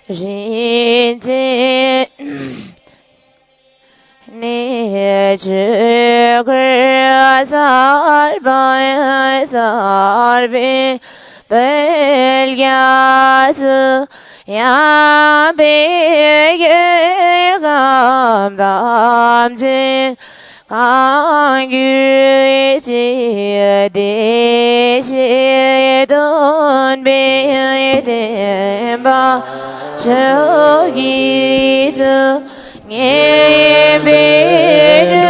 rin jin ne zhi ge zar ba zar bi bel ya zi ya be ye gam dam jin gang yu ji de xie don be de ba zhou yi zi ye be zhu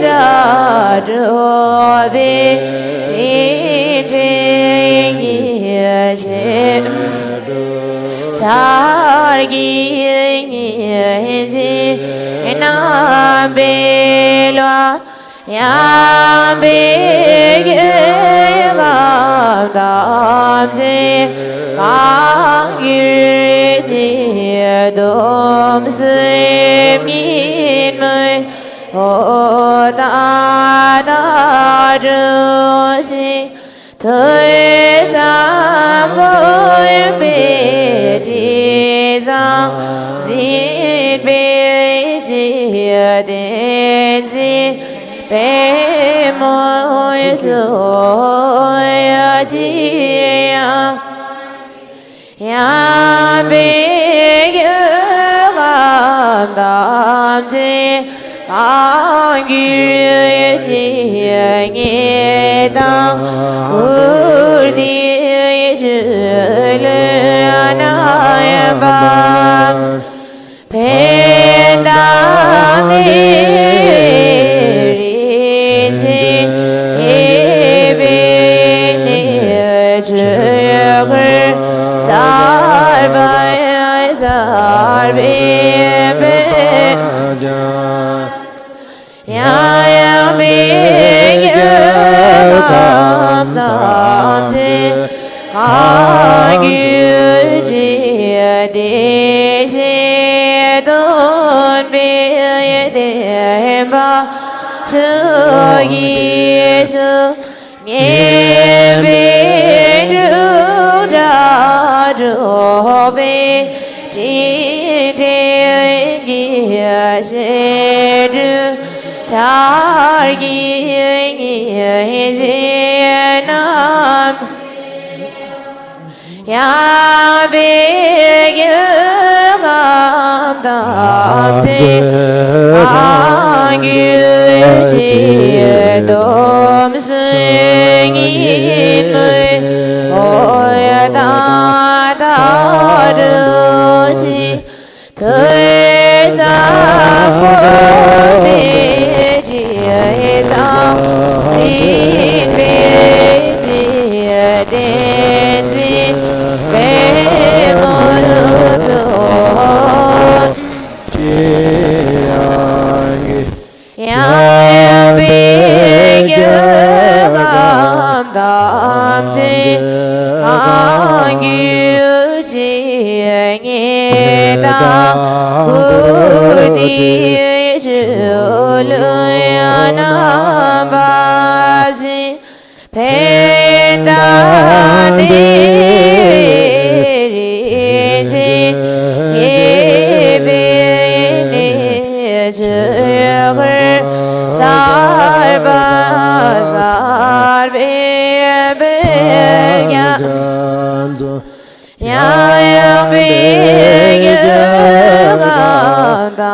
zha zhu be jin jin ye xie char gi ji na be lo ya be ge ga da ji gang yu ji dom si min mei o da da zhu xi thời gian vui bề đi ra diễn bề chỉ đến gì bề mỗi rồi chỉ ya bề làm đam chi ang yu chi nghe đam đi na ba pen da ni ri chi e be ni zhe ge zar ba zar be be ya be gam dam ji gang yu ji de xie don be de ba zhe yi zi ye be zhu zha zhu be jin jin ye xie zhi char gi ji nam ya be gam dam ji gang yu ji dom sing yin mei o ya da da zhu xi thời gian vui bề đi ra diễn bề chỉ đến gì bề mỗi rồi ya bề gam dam ji ang yu ji nghe da đi na ba ji pen da ni ri ji ye be ni zhe ge zar ba zar be be ya ya be ge ga da